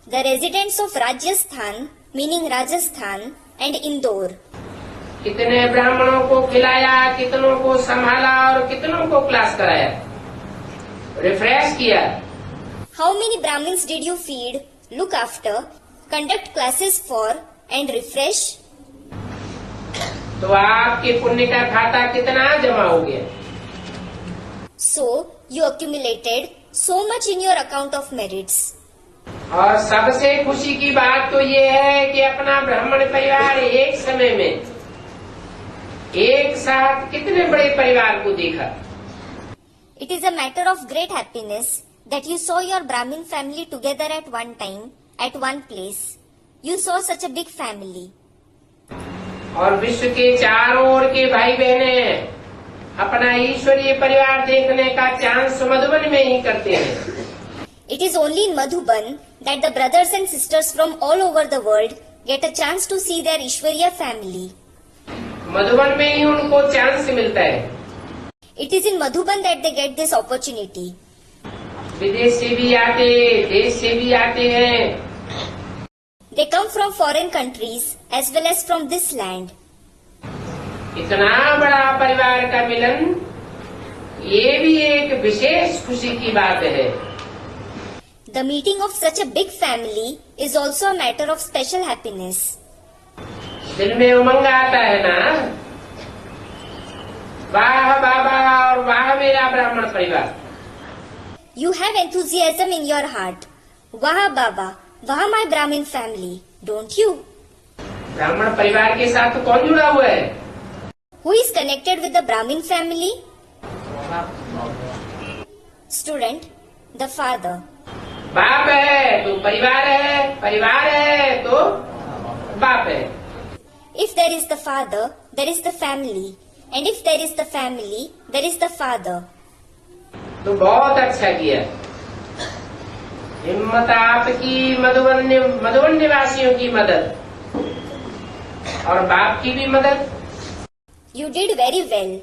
The residents of Rajasthan, meaning Rajasthan and Indore. कितने ब्राह्मणों को खिलाया, कितनों को संभाला और कितनों को क्लास कराया, रिफ्रेश किया। How many Brahmins did you feed, look after, conduct classes for and refresh? तो आपके पुण्य का खाता कितना जमा हो गया? So, you accumulated so much in your account of merits. और सबसे खुशी की बात तो ये है कि अपना ब्राह्मण परिवार एक समय में एक साथ कितने बड़े परिवार को देखा। It is a matter of great happiness that you saw your Brahmin family together at one time, at one place. You saw such a big family. और विश्व के चारों ओर के भाई बहने अपना ईश्वरीय परिवार देखने का चांस मधुबन में ही करते हैं। It is only in Madhuban that the brothers and sisters from all over the world get a chance to see their Ishwariya family. Madhuban में ही उनको चांस मिलता है। It is in Madhuban that they get this opportunity. विदेश से भी आते, देश से भी आते हैं। They come from foreign countries as well as from this land. इतना बड़ा परिवार का मिलन, ये भी एक विशेष खुशी की बात है। The meeting of such a big family is also a matter of special happiness. दिल में उमंग आता है ना, वाह बाबा और वाह मेरा ब्राह्मण परिवार। You have enthusiasm in your heart. Waha Baba, Waha my Brahmin family, don't you? ब्राह्मण परिवार के साथ तो कौन जुड़ा हुआ है? Who is connected with the Brahmin family? Student, the father. बाप है तो परिवार है, परिवार है तो बाप है। If there is the father, there is the family. And if there is the family, there is the father. तो बहुत अच्छा किया। हिम्मत आपकी मधुबन निवासियों की मदद और बाप की भी मदद। You did very well.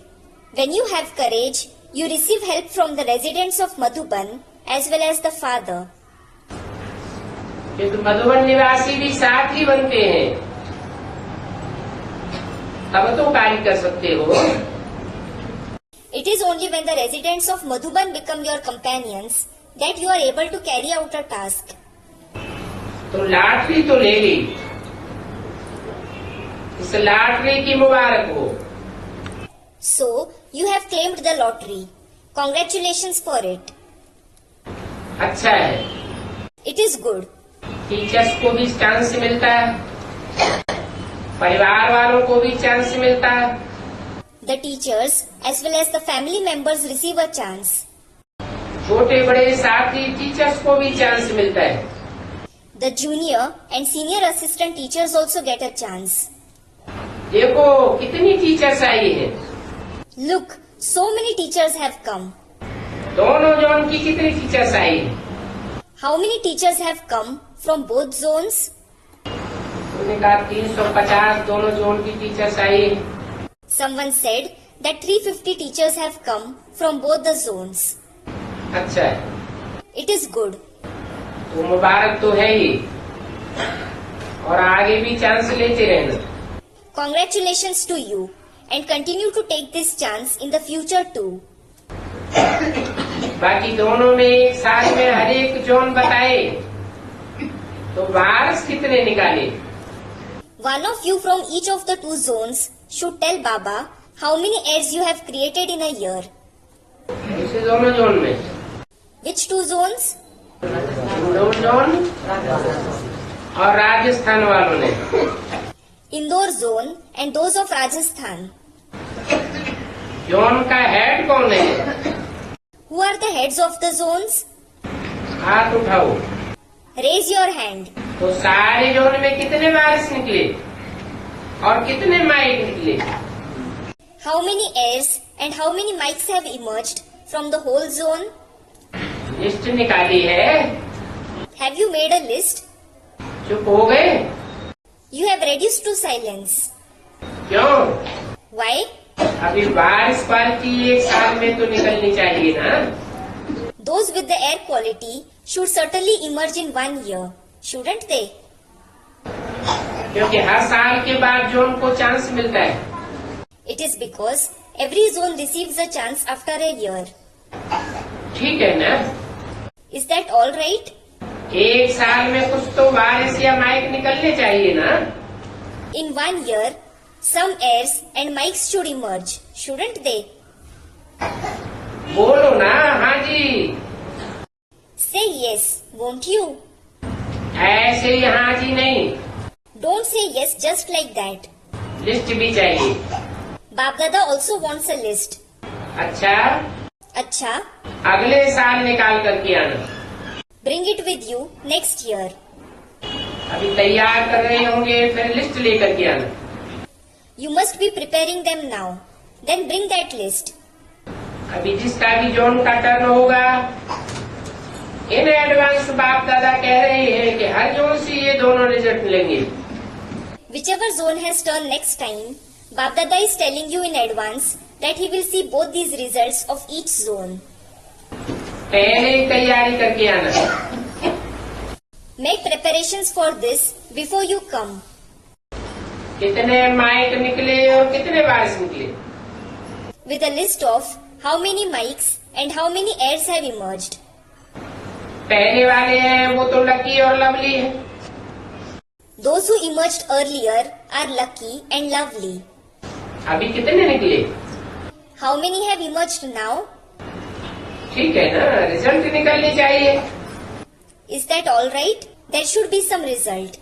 When you have courage, you receive help from the residents of Madhuban as well as the father. किंतु मधुबन निवासी भी साथ ही बनते हैं, तब तो कार्य कर सकते हो। It is only when the residents of Madhuban become your companions that you are able to carry out a task. तो लॉटरी तो ले ली, इस लॉटरी की मुबारक हो। So, you have claimed the lottery. Congratulations for it. अच्छा है, It is good. Teachers को भी चांस मिलता है, परिवार वालों को भी चांस मिलता है। The teachers as well as the family members receive a chance. छोटे बड़े साथ ही टीचर्स को भी चांस मिलता है। The junior and senior assistant teachers also get a chance. देखो कितनी टीचर्स आई हैं। Look, so many teachers have come. दोनों जोन की कितनी teachers I? How many teachers have come from both zones? उन्होंने कहा 350 दोनों जोन की teachers I. Someone said that 350 teachers have come from both the zones. अच्छा है, It is good. तो मुबारक तो है ही, और आगे भी चांस लेते रहना। Congratulations to you and continue to take this chance in the future too. बाकी दोनों में एक साल में हर एक जोन बताए तो वार्स कितने निकाले? One of you from each of the two zones should tell Baba how many heirs you have created in a year. इसे दोनों जोन में Which two zones? Indore zone और राजस्थान वालों ने। Indore zone and those of Rajasthan. Zone का head कौन है? Who are the heads of the zones? हाथ उठाओ। Raise your hand. तो सारे जोन में कितने वारिस निकले और कितने माइक निकले? How many heirs and how many mics have emerged from the whole zone? List निकाली है। Have you made a list? चुप हो गए? You have reduced to silence. क्यों? Why? अभी बारिश क्वालिटी एक साल में तो निकलनी चाहिए ना। Those with the air quality should certainly emerge in 1 year, shouldn't they? क्योंकि हर साल के बाद जोन को चांस मिलता है। It is because every zone receives a chance after a year. ठीक है ना? Is that all right? एक साल में कुछ तो वारिस या माइक निकलने चाहिए ना। In 1 year, some heirs and mics should emerge, shouldn't they? बोलो ना, हाँ जी। Say yes, won't you? ऐसे ही हाँ जी नहीं, Don't say yes just like that. List भी चाहिए। Bab Dada also wants a list. अच्छा, Acha, अगले साल निकाल करके आना। bring it with you next year. अभी तैयार कर रहे होंगे, फिर लिस्ट लेकर के आना। You must be preparing them now. Then bring that list. अभी जिसका भी जोन का टर्न होगा, इन एडवांस बाप दादा कह रहे हैं कि हर जोन से ये दोनों रिजल्ट लेंगे। Whichever zone has turn next time, Bab Dada is telling you in advance that he will see both these results of each zone. पहले ही तैयारी करके आना। Make preparations for this before you come. कितने mic निकले और कितने वारिस निकले? With a list of how many mics and how many heirs have emerged. पहले वाले हैं वो तो लकी और लवली है। Those who emerged earlier are lucky and lovely. अभी कितने निकले? How many have emerged now? ठीक है ना, रिजल्ट निकलनी चाहिए। Is that all right? There should be some result.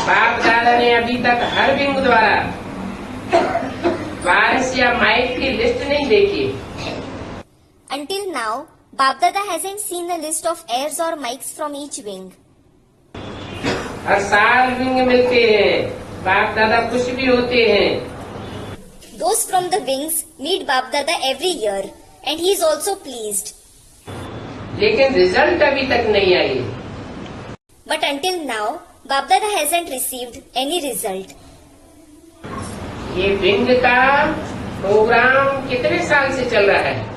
बाप दादा ने अभी तक हर विंग द्वारा वारिस या माइक की लिस्ट नहीं देखी। Until now, Bapdada hasn't seen the list of heirs or mics from each wing. हर साल विंग मिलते हैं, बाप दादा खुश भी होते हैं। Those from the wings meet Bapdada every year and he is also pleased. लेकिन रिजल्ट अभी तक नहीं आई। But until now, Bapdada hasn't received any result. ये विंग का प्रोग्राम कितने साल से चल रहा है?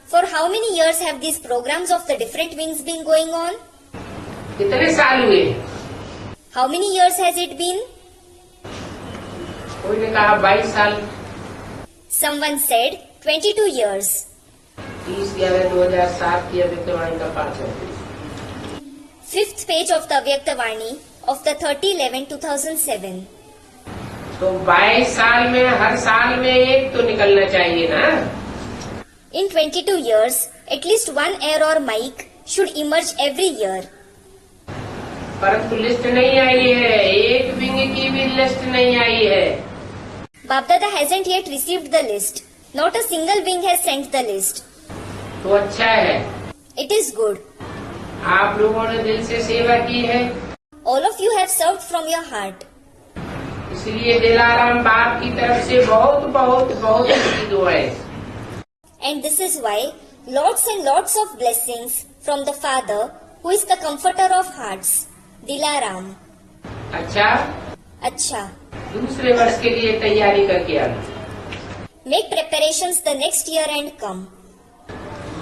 For how many years have these programs of the different wings been going on? कितने साल हुए? How many years has it been? कोई ने कहा 22 साल। Someone said 22 years. 30/11/2007 की अव्यक्तवाणी का पाठ है। 5th page of the Avyaktavani of the 30/11/2007. तो 22 साल में हर साल में एक तो निकलना चाहिए ना। In 22 years, at least one heir or mic should emerge every year. परंतु लिस्ट नहीं आई है, एक विंग की भी लिस्ट नहीं आई है। Bapdada hasn't yet received the list. Not a single wing has sent the list. तो अच्छा है, It is good. आप लोगों ने दिल से सेवा की है, All of you have served from your heart. इसलिए दिलाराम बाप की तरफ से बहुत बहुत बहुत अच्छी दुआएं। And this is why lots and lots of blessings from the Father who is the comforter of hearts, Dilaram. अच्छा, Acha. दूसरे वर्ष के लिए तैयारी करके आना। Make preparations the next year and come.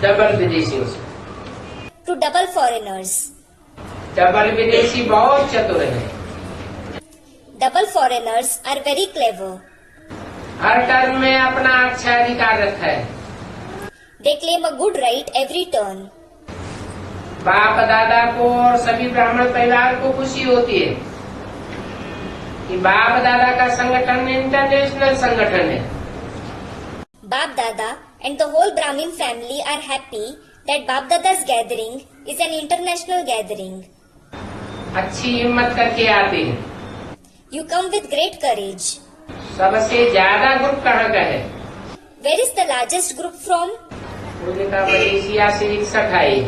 Double विदेशियों से। To double foreigners. डबल विदेशी बहुत चतुर है। Double foreigners are very clever. Her term में अपना अच्छा अधिकार रखा है। They claim a good right every turn. बाप दादा को और सभी ब्राह्मण परिवार को खुशी होती है कि बाप दादा का संगठन इंटरनेशनल संगठन है। Bap Dada and the whole Brahmin family are happy that Bap Dada's gathering is an international gathering. अच्छी हिम्मत करके आते हैं। You come with great courage. सबसे ज्यादा ग्रुप कहाँ का है? Where is the largest group from? उन्होंने कहा मलेशिया से 61 आए।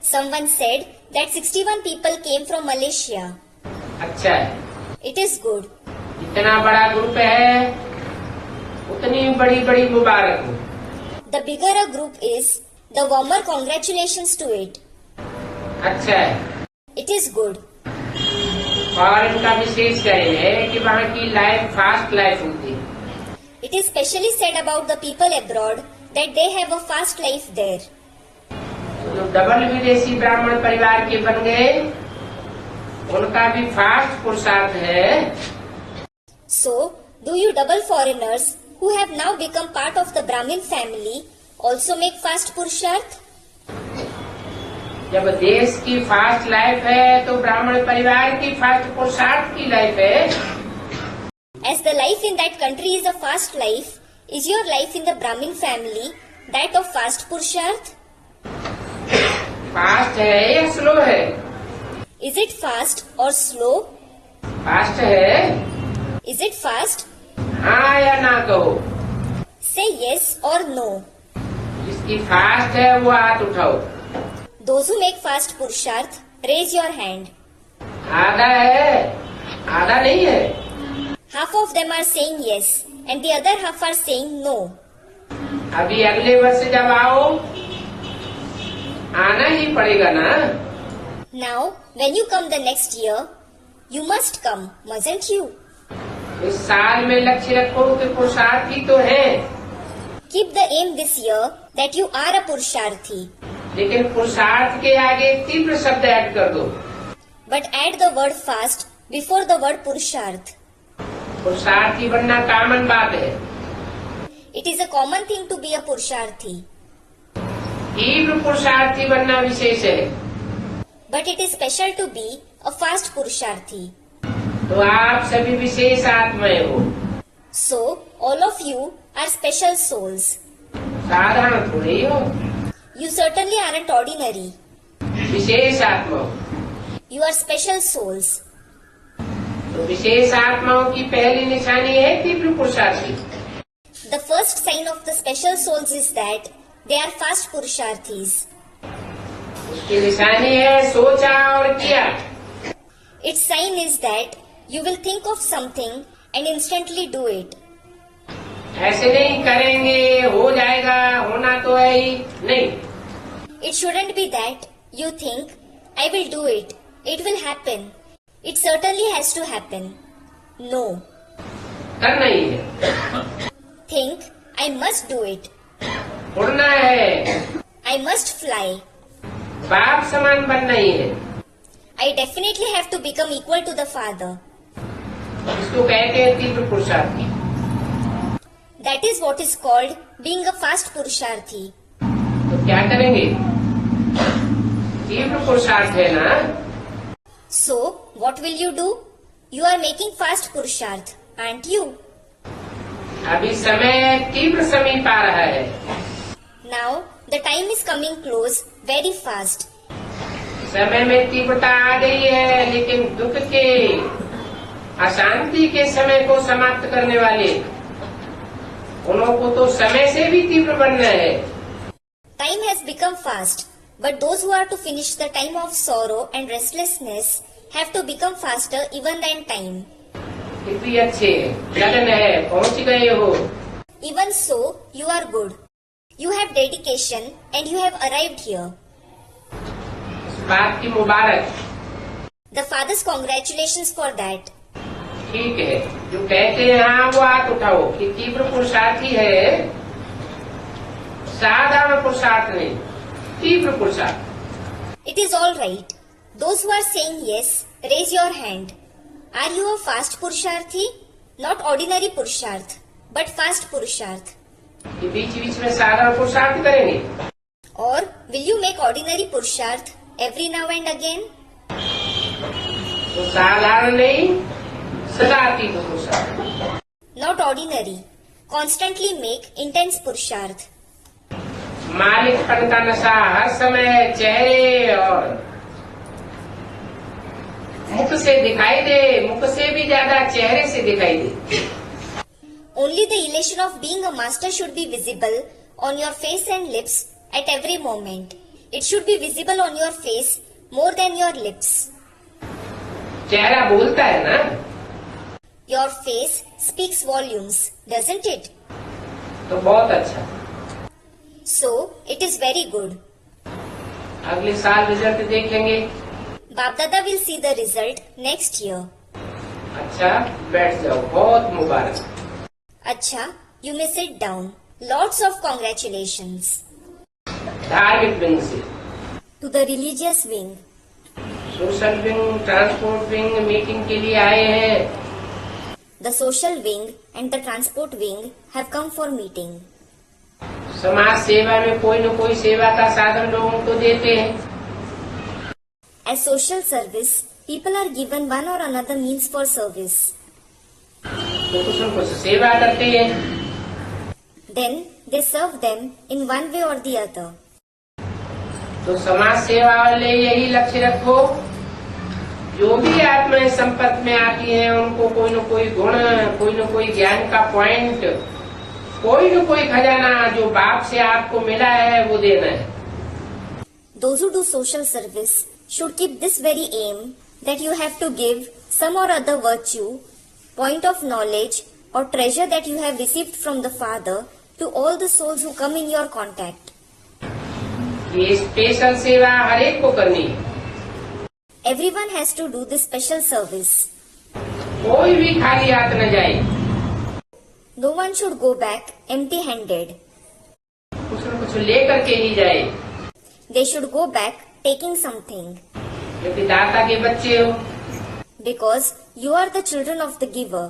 Someone said that 61 people came from Malaysia. अच्छा है, It is good. जितना बड़ा ग्रुप है उतनी बड़ी बड़ी मुबारक हो। The bigger a group is, the warmer congratulations to it. अच्छा है, It is good. और इनका विशेष कहना है कि वहाँ की लाइफ फास्ट लाइफ होती है। It is specially said about the people abroad that they have a fast life there. जो डबल विदेशी ब्राह्मण परिवार के बन गए उनका भी फास्ट पुरुषार्थ है। So, do you double foreigners who have now become part of the Brahmin family also make fast Purusharth? जब देश की फास्ट लाइफ है तो ब्राह्मण परिवार की फास्ट पुरुषार्थ की लाइफ है। As the life in that country is a fast life, is your life in the Brahmin family that of fast Purusharth? Fast है या स्लो है? Is it fast or slow? Fast है? Is it fast? हाँ या ना कहो। Say yes or no. जिसकी fast है वो हाथ उठाओ। Those who make fast Purusharth, raise your hand. आधा है, आधा नहीं है। Half of them are saying yes and the other half are saying no. अभी अगले वर्ष जब आओ आना ही पड़ेगा ना। Now, when you come the next year, you must come, mustn't you? इस साल में लक्ष्य रखो कि पुरुषार्थी तो है, Keep the aim this year that you are a Purusharthi. लेकिन पुरुषार्थ के आगे तीव्र शब्द ऐड कर दो। But add the word fast before the word Purusharth. पुरुषार्थी बनना कॉमन बात है। It is a common thing to be a Purusharthi. तीव्र पुरुषार्थी बनना विशेष है। but it is special to be a fast Purusharthi. तो आप सभी विशेष आत्माएं हो, So, all of you are special souls. साधारण थोड़ी हो, You certainly aren't ordinary. विशेष आत्मा हो। You are special souls. तो विशेष आत्माओं की पहली निशानी है तीव्र पुरुषार्थी। The first sign of the special souls is that they are fast Purusharthis. उसकी निशानी है सोचा और किया। Its sign is that you will think of something and instantly do it. ऐसे नहीं करेंगे हो जाएगा, होना तो है ही नहीं। It shouldn't be that you think, I will do it. It will happen. It certainly has to happen. No. करना ही है, Think, I must do it. उड़ना है, I must fly. बाप समान बनना ही है। I definitely have to become equal to the Father. इसको कहते हैं तीव्र पुरुषार्थी। That is what is called being a fast Purusharthi. तो क्या करेंगे? तीव्र पुरुषार्थ है ना, So, what will you do? You are making fast Purusharth, aren't you? अभी समय तीव्र समीप आ रहा है। Now, the time is coming close very fast. समय में तीव्रता आ गई है, लेकिन दुख के, अशांति के समय को समाप्त करने वाले उनको तो समय से भी तीव्र बनना है। Time has become fast, but those who are to finish the time of sorrow and restlessness have to become faster even than time. फिर भी अच्छे लगन है, पहुंच गए हो। Even so, you are good. You have dedication and you have arrived here. इस बात की मुबारक। The Father's congratulations for that. ठीक है, जो कहते हैं हाँ वो हाथ उठाओ कि तीव्र पुरुषार्थी है, साधारण पुरुषार्थ नहीं, तीव्र पुरुषार्थ। It is all right. Those who are saying yes, raise your hand. Are you a fast Purusharthi? Not ordinary Purusharth, but fast Purusharth. ये बीच बीच में साधारण पुरुषार्थ करेंगे। Or will you make ordinary Purusharth every now and again? तो साधारण नहीं, सदा तीव्र पुरुषार्थ। Not ordinary. Constantly make intense Purusharth. मालिकपन का नशा हर समय चेहरे और मुख से दिखाई दे, मुख से भी ज्यादा चेहरे से दिखाई दे। Only the elation of being a master should be visible on your face and lips at every moment. It should be visible on your face more than your lips. चेहरा बोलता है ना, Your face speaks volumes, doesn't it? तो बहुत अच्छा। So, it is very good. अगले साल result देखेंगे। Bapdada will see the result next year. अच्छा, बैठ जाओ, बहुत मुबारक। Acha, you may sit down. Lots of congratulations. धार्मिक विंग से, To the religious wing. Social wing, transport wing meeting के लिए आए हैं। The social wing and the transport wing have come for meeting. समाज सेवा में कोई न कोई सेवा का साधन लोगों को देते हैं। As social service, people are given one or another means for service. तो कुछ न कुछ सेवा करते हैं। Then they serve them in one way or the other. तो समाज सेवा वाले यही लक्ष्य रखो, जो भी आत्माएं संपर्क में आती हैं उनको कोई न कोई गुण, कोई न कोई ज्ञान का पॉइंट, कोई न कोई खजाना जो बाप से आपको मिला है वो देना है। Those who do social service should keep this very aim that you have to give some or other virtue, point of knowledge or treasure that you have received from the Father to all the souls who come in your contact. ये special सेवा हर एक को करनी है। Everyone has to do this special service. कोई भी खाली हाथ न जाए। No one should go back empty-handed. कुछ न कुछ लेकर के ही जाए, They should go back taking something. क्योंकि दाता के बच्चे हो। Because you are the children of the giver.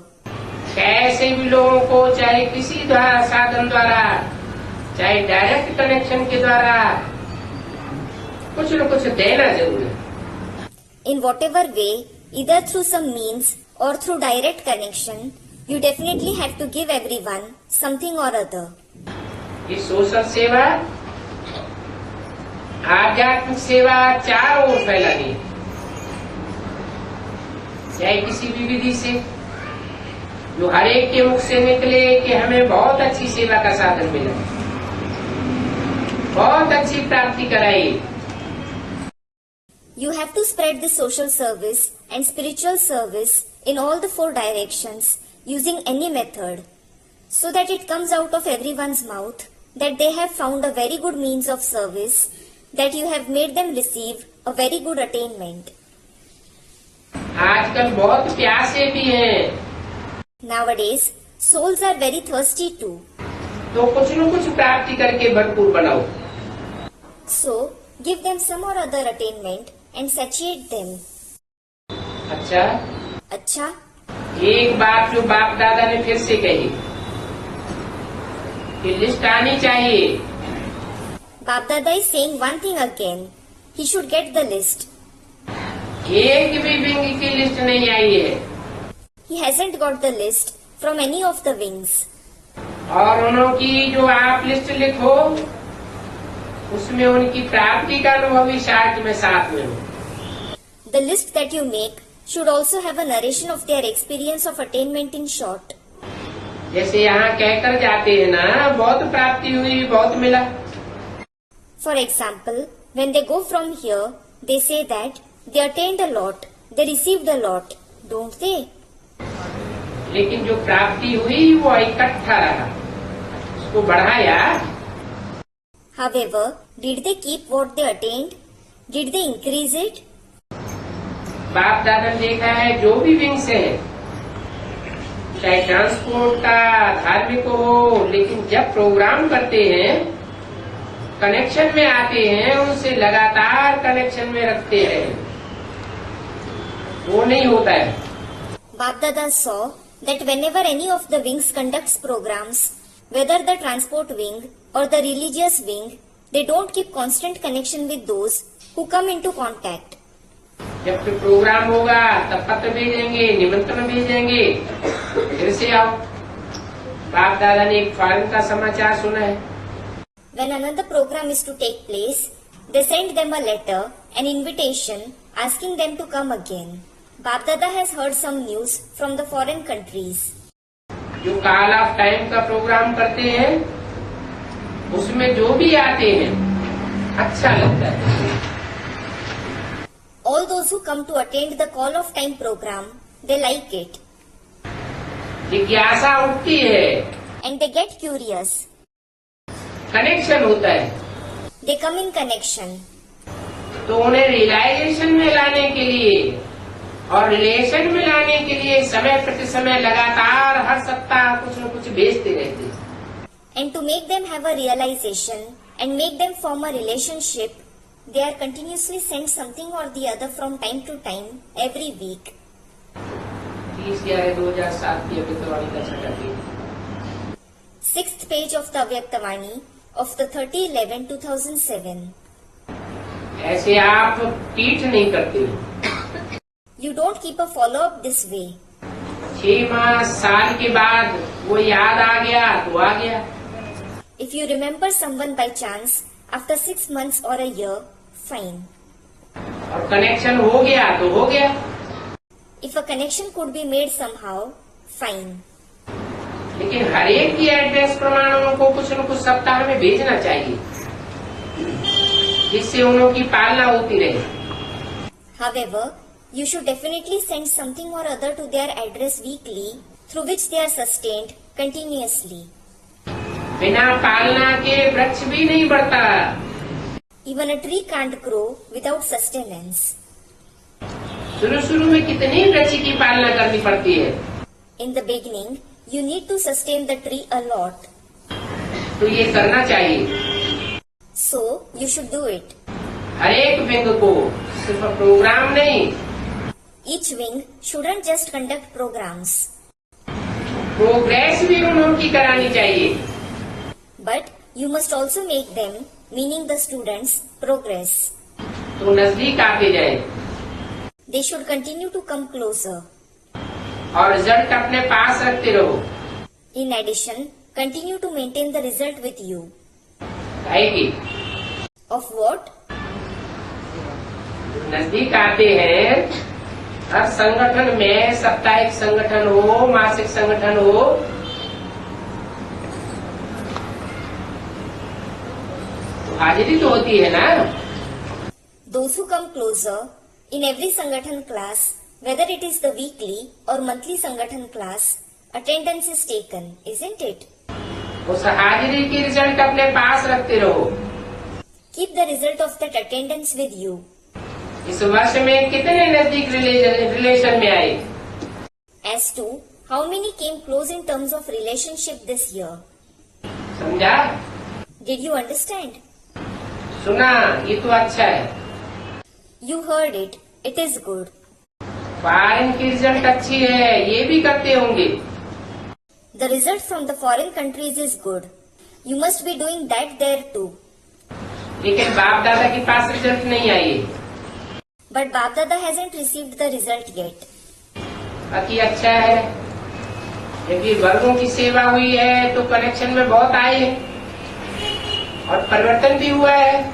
कैसे भी लोगों को चाहे किसी द्वारा साधन द्वारा, चाहे डायरेक्ट कनेक्शन के द्वारा कुछ न कुछ देना जरूर है। in whatever way, either through some means or through direct connection, you definitely have to give everyone something or other. ये सोशल सेवा, आध्यात्मिक सेवा चारों ओर फैलानी, चाहे किसी भी विधि से, जो हर एक के मुख से निकले कि हमें बहुत अच्छी सेवा का साधन मिला, बहुत अच्छी प्राप्ति कराई. You have to spread the social service and spiritual service in all the 4 directions using any method, so that it comes out of everyone's mouth that they have found a very good means of service, that you have made them receive a very good attainment. आजकल बहुत प्यासे भी हैं, Nowadays, souls are very thirsty too. तो कुछ न कुछ प्राप्ति करके भरपूर बनाओ. So, give them some or other attainment and satiate them. अच्छा, अच्छा, एक बात जो बाप दादा ने फिर से कही कि लिस्ट आनी चाहिए. Bap Dada is saying one thing again. He should get the list. एक भी विंग की लिस्ट नहीं आई है, He hasn't got the list from any of the wings. और उनकी जो आप लिस्ट लिखो उसमें उनकी प्राप्ति का अनुभव भी साथ में हो. The list that you make should also have a narration of their experience of attainment in short. जैसे यहाँ कहकर जाते हैं ना, बहुत प्राप्ति हुई, बहुत मिला. For example, when they go from here, they say that they attained a lot, they received a lot, don't they? लेकिन जो प्राप्ति हुई वो इकट्ठा रहा, उसको बढ़ाया. However, did they keep what they attained? Did they increase it? बाप दादा ने देखा है जो भी विंग से है, चाहे ट्रांसपोर्ट का, धार्मिक हो, लेकिन जब प्रोग्राम करते हैं, कनेक्शन में आते हैं, उनसे लगातार कनेक्शन में रखते हैं, वो नहीं होता है. Bap Dada saw that whenever any of the wings conducts programs, whether the transport wing or the religious wing, they don't keep constant connection with those who come into contact. जब फिर programme होगा तब पत्र भेजेंगे, निमंत्रण भेजेंगे, फिर से आओ. बाप दादा ने एक फॉरेन का समाचार सुना है. When another program is to take place, they send them a letter, an invitation, asking them to come again. Bap Dada has heard some news from the foreign countries. जो कॉल ऑफ टाइम का programme करते हैं, उसमें जो भी आते हैं अच्छा लगता है. All those who come to attend the call of time program, they like it जिज्ञासा उठती है, and they get curious. Connection होता है, They come in connection. तो उन्हें रियलाइजेशन में लाने के लिए और रिलेशन में लाने के लिए समय प्रति समय लगातार हर सप्ताह कुछ न कुछ भेजते रहते हैं. And to make them have a realization and make them form a relationship, they are continuously sent something or the other from time to time every week. 30/11/2007 की अभितवाणी का छठा page. 6th page of the Avyaktavani of the 30/11/2007. ऐसे आप पीठ नहीं करते हो. You don't keep a follow-up this way. 6 माह साल के बाद वो याद आ गया तो आ गया. If you remember someone by chance after 6 months or a year, fine. और कनेक्शन हो गया तो हो गया. If a connection could be made somehow, fine. लेकिन हर एक की एड्रेस प्रमाणों को कुछ न कुछ सप्ताह में भेजना चाहिए, जिससे उन्हों की पालना होती रहे. However, you should definitely send something or other to their address weekly, through which they are sustained continuously. बिना पालना के वृक्ष भी नहीं बढ़ता. Even a tree can't grow without sustenance. शुरू में कितनी वृक्ष की पालना करनी पड़ती है. In the beginning, you need to sustain the tree a lot. तो ये करना चाहिए. So, you should do it. हर एक विंग को सिर्फ प्रोग्राम नहीं, Each wing shouldn't just conduct programs, progress भी उनकी करानी चाहिए. but you must also make them, meaning the students, progress. तो नजदीक आते जाए. They should continue to come closer. और रिजल्ट अपने पास रखते रहो। In addition, continue to maintain the result with you. आएगी। Of what? नजदीक आते हैं, हर संगठन में साप्ताहिक संगठन हो, मासिक संगठन हो, तो हाजिरी तो होती है ना। Those who come closer in every Sangathan class, whether it is the weekly or monthly Sangathan class, attendance is taken, isn't it? उस हाजिरी की रिजल्ट अपने पास रखते रहो। Keep the result of that attendance with you. इस वर्ष में कितने नजदीक रिलेशन में आए? As to how many came close in terms of relationship this year. समझा? Did you understand? सुना, ये तो अच्छा है। You heard it. It is good. Foreign की रिजल्ट अच्छी है, ये भी करते होंगे। The result from the foreign countries is good. You must be doing that there too. लेकिन बाप दादा के पास रिजल्ट नहीं आई। But Bap Dada hasn't received the result yet. बाकी अच्छा है, क्योंकि वर्गों की सेवा हुई है तो कनेक्शन में बहुत आए और परिवर्तन भी हुआ है।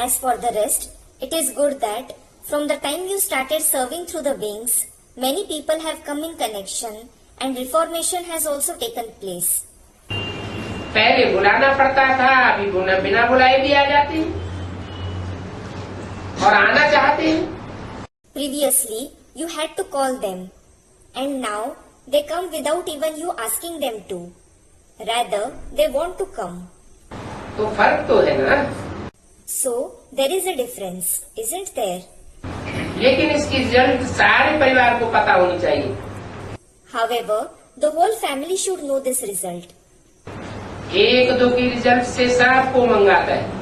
As for the rest, it is good that from the time you started serving through the wings, many people have come in connection and reformation has also taken place. पहले बुलाना पड़ता था, अभी बिना बुलाए भी आ जाते और आना चाहते हैं। Previously, you had to call them, and now they come without even you asking them to. Rather, they want to come. तो फर्क तो है ना। So, there is a difference, isn't there? लेकिन इसकी रिजल्ट सारे परिवार को पता होनी चाहिए। However, the whole family should know this result. एक दो की रिजल्ट से सबको मंगाता है।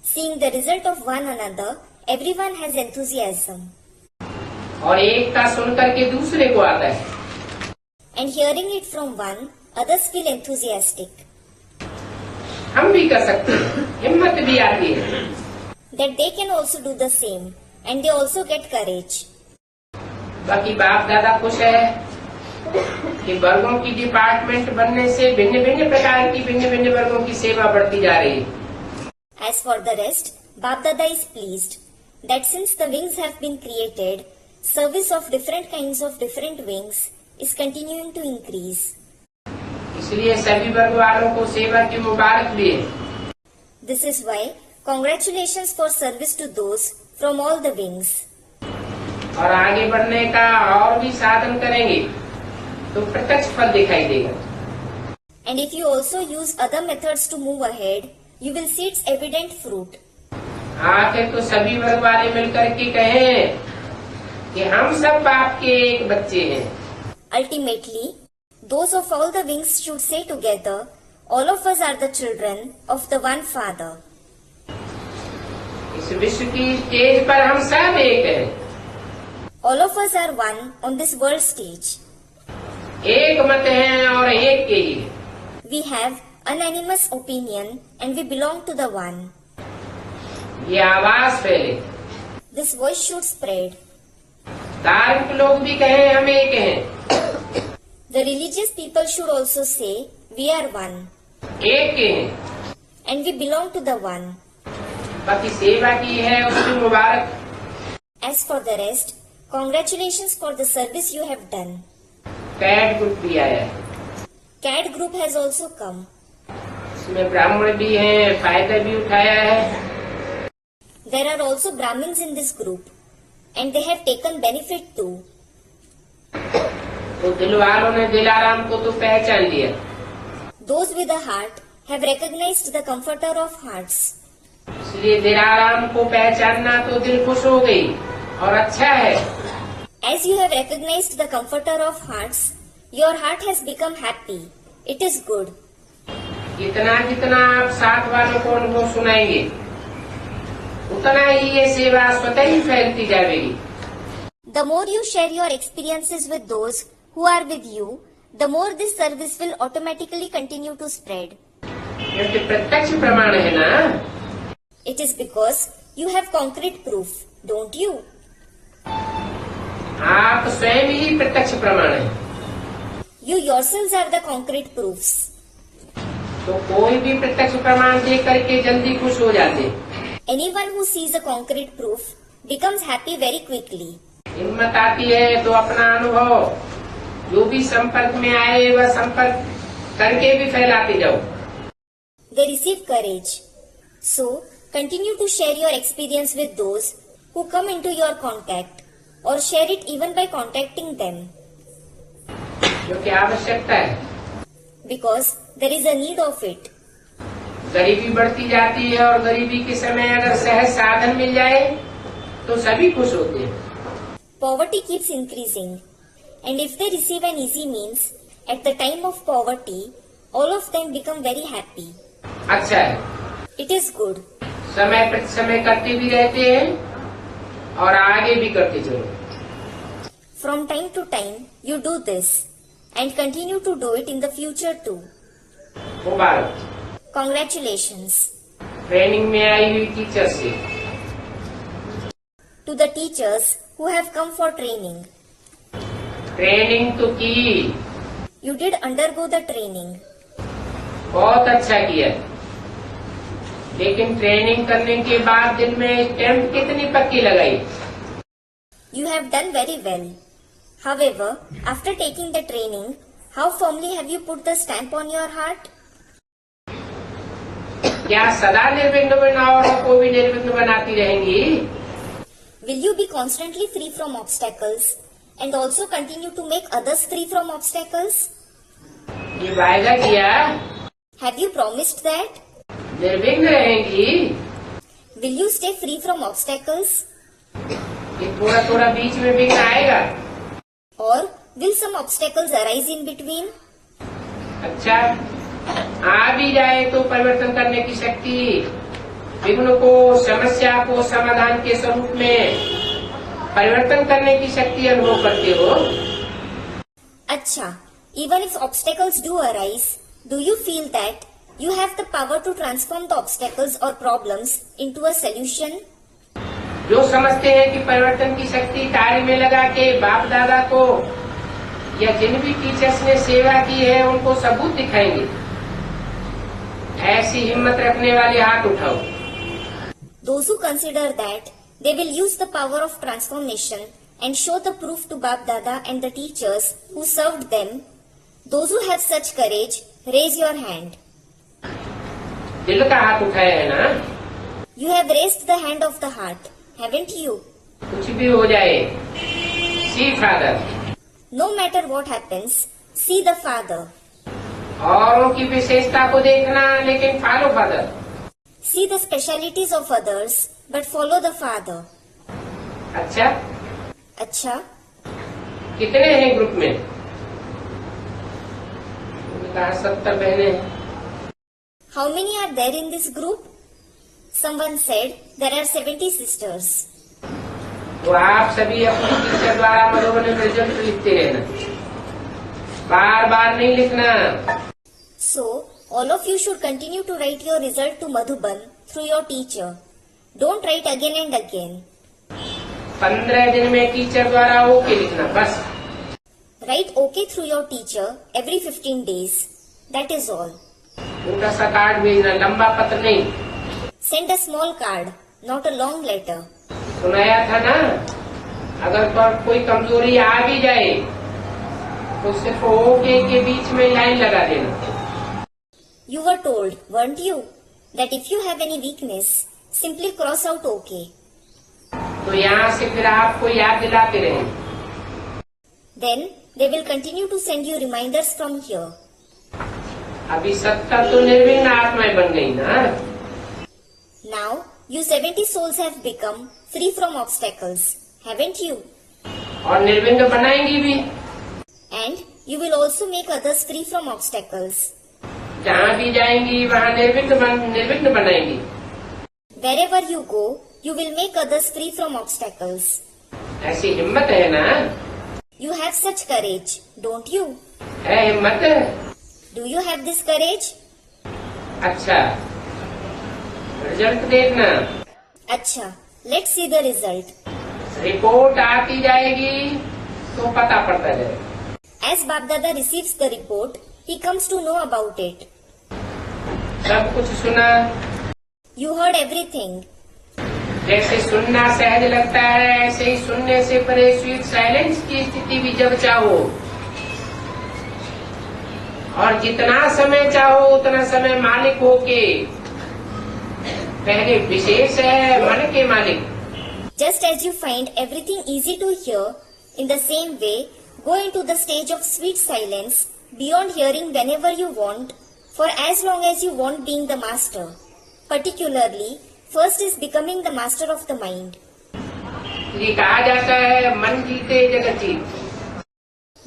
Seeing the result of one another, everyone has enthusiasm. और एक का सुनकर के दूसरे को आता है। And hearing it from one, others feel enthusiastic. हम भी कर सकते हैं, हिम्मत भी आती है। That they can also do the same, and they also get courage. बाकी बाप दादा खुश है कि वर्गों की डिपार्टमेंट बनने से भिन्न भिन्न प्रकार की भिन्न भिन्न वर्गों की सेवा बढ़ती जा रही है। As for the rest, Bap Dada is pleased that since the wings have been created, service of different kinds of different wings is continuing to increase. इसलिए सभी वर्ग वालों को सेवा की मुबारक भी है। This is why congratulations for service to those from all the wings. और आगे बढ़ने का और भी साधन करेंगे तो प्रत्यक्ष फल दिखाई देगा। And if you also use other methods to move ahead, you will see its evident fruit. आखिर तो सभी वर्ग वाले मिलकर के कहें कि हम सब बाप के एक बच्चे हैं। Ultimately, those of all the wings should say together, all of us are the children of the one Father. इस विश्व की स्टेज पर हम सब एक हैं। All of us are one on this world stage. एक मत हैं और एक के ही हैं। We have unanimous opinion and we belong to the one. ये आवाज फैले। This voice should spread. धार्मिक लोग भी कहें हम एक हैं। The religious people should also say, we are one. एक के हैं। And we belong to the one. बाकी सेवा की है उसकी मुबारक। As for the rest, congratulations for the service you have done. CAT group भी आया है। CAD group has also come. इसमें ब्राह्मण भी हैं, फायदा भी उठाया है। There are also Brahmins in this group, and they have taken benefit too. तो दिल वालों ने दिलाराम को तो पहचान लिया। Those with a heart have recognized the Comforter of hearts. इसलिए दिलाराम को पहचानना तो दिल खुश हो गई और अच्छा है। As you have recognized the Comforter of hearts, your heart has become happy. It is good. जितना जितना आप साथ वालों को अनुभव सुनाएंगे उतना ही ये सेवा स्वतः ही फैलती जाएगी। The more you share your experiences with those who are with you, the more this service will automatically continue to spread. क्योंकि प्रत्यक्ष प्रमाण है ना। It is because you have concrete proof, don't you? आप स्वयं ही प्रत्यक्ष प्रमाण हैं। You yourselves are the concrete proofs. तो कोई भी प्रत्यक्ष प्रमाण देख करके जल्दी खुश हो जाते। Anyone who sees a concrete proof becomes happy very quickly. हिम्मत आती है तो अपना अनुभव जो भी संपर्क में आए वह संपर्क करके भी फैलाते जाओ। They receive courage. So, continue to share your experience with those who come into your contact or share it even by contacting them जो कि आवश्यकता है। because there is a need of it. गरीबी बढ़ती जाती है और गरीबी के समय अगर सहज साधन मिल जाए तो सभी खुश होते हैं। Poverty keeps increasing, and if they receive an easy means at the time of poverty, all of them become very happy. अच्छा है, It is good. समय प्रति समय करते भी रहते हैं और आगे भी करते चलो। From time to time, you do this and continue to do it in the future too. Mubarak Congratulations training में आई हुई टीचर से। to the teachers who have come for training. Training तो की, You did undergo the training. बहुत अच्छा किया, लेकिन training करने के बाद दिन में स्टैम्प कितनी पक्की लगाई? You have done very well. However, after taking the training, how firmly have you put the stamp on your heart? क्या सदा निर्विघ्न बनाओ को भी निर्विघ्न बनाती रहेंगी? Will you be constantly free from obstacles and also continue to make others free from obstacles? ये वायदा किया, Have you promised that? निर्विघ्न रहेंगी। Will you stay free from obstacles? ये थोड़ा थोड़ा बीच में विघ्न आएगा। Or will some obstacles arise in between? अच्छा, आ भी जाए तो परिवर्तन करने की शक्ति, विघ्न को, समस्या को समाधान के स्वरूप में परिवर्तन करने की शक्ति अनुभव करते हो। Acha, even if obstacles do arise, do you feel that you have the power to transform the obstacles or problems into a solution? जो समझते हैं कि परिवर्तन की शक्ति कार्य में लगा के बाप दादा को या जिन भी टीचर्स ने सेवा की है उनको सबूत दिखाएंगे, ऐसी हिम्मत रखने वाले हाथ उठाओ। Those who consider that they will use the power of transformation and show the proof to Bap Dada and the teachers who served them, those who have such courage, raise your hand. दिल का हाथ उठाया है ना? You have raised the hand of the heart, haven't you? कुछ भी हो जाए, सी father. No matter what happens, see the Father. औरों की विशेषता को देखना लेकिन follow father. See the specialities of others, but follow the Father. अच्छा, Acha, कितने हैं ग्रुप में? उन्होंने कहा 70 बहनें हैं। how many are there in this group? Someone said there are 70 sisters. तो आप सभी अपनी टीचर द्वारा मनोबल रिजल्ट लिखते रहना, बार बार नहीं लिखना। So, all of you should continue to write your result to Madhuban through your teacher. Don't write again and again. 15 दिन में टीचर द्वारा ओके लिखना बस। Write OK through your teacher every 15 days. That is all. छोटा सा card भेजना, लंबा पत्र नहीं। Send a small card, not a long letter. सुनाया था ना, अगर पर कोई कमजोरी आ भी जाए तो सिर्फ ओके के बीच में लाइन लगा देना। You were told, weren't you, that if you have any weakness, simply cross out OK. तो यहाँ से फिर आपको याद दिलाते रहे। Then they will continue to send you reminders from here. अभी 70 तो निर्विघ्न आत्माएं बन गई ना। Now, you 70 souls have become free from obstacles, haven't you? और निर्विघ्न बनाएंगी भी। And you will also make others free from obstacles. जहाँ भी जाएंगी वहाँ निर्विघ्न बनाएंगी। Wherever you go, you will make others free from obstacles. ऐसी हिम्मत है ना? You have such courage, don't you? है हिम्मत? Do you have this courage? अच्छा, रिजल्ट देखना। Acha, let's see the result. Report आती जाएगी, तो पता पड़ता जाए। As Bapdada receives the report, he comes to know about it. सब कुछ सुना, You heard everything. जैसे सुनना सहज लगता है ऐसे ही सुनने से परे स्वीट साइलेंस की स्थिति भी जब चाहो और जितना समय चाहो उतना समय मालिक होके, पहले विशेष है मन के मालिक। Just as you find everything easy to hear, in the same way, go into the stage of sweet silence, beyond hearing whenever you want, for as long as you want being the master. Particularly, first is becoming the master of the mind. ये कहा जाता है मन जीते जगत जीत।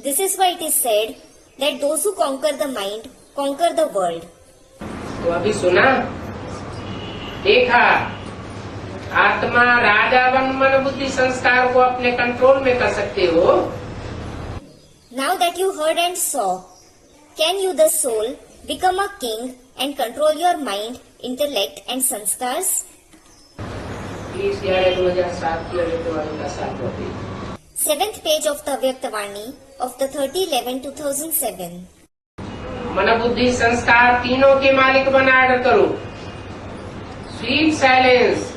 This is why it is said that those who conquer the mind conquer the world. तो अभी सुना, देखा, आत्मा राजा बन मन बुद्धि संस्कार को अपने कंट्रोल में कर सकते हो। Now that you heard and saw, can you, the soul, become a king and control your mind, intellect and sanskars? 30/11/2007 की अव्यक्तवाणी का साथ होती। 7th page of the Avyaktavani of the 30/11/2007. मन बुद्धि संस्कार तीनों के मालिक बना ऑर्डर करो। Sweet silence,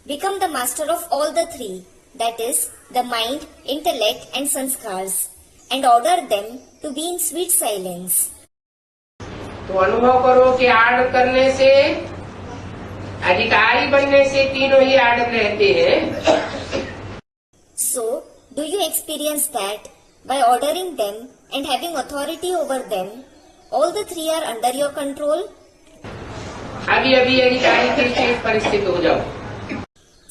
Become the master of all the three, that is, the mind, intellect and sanskars, and order them to be in sweet silence. तो अनुभव करो कि आर्डर करने से, अधिकारी बनने से तीनों ही आर्डर रहते हैं। So, do you experience that by ordering them and having authority over them, all the three are under your control? अभी अभी अधिकारी के स्टेज पर स्थित हो जाओ।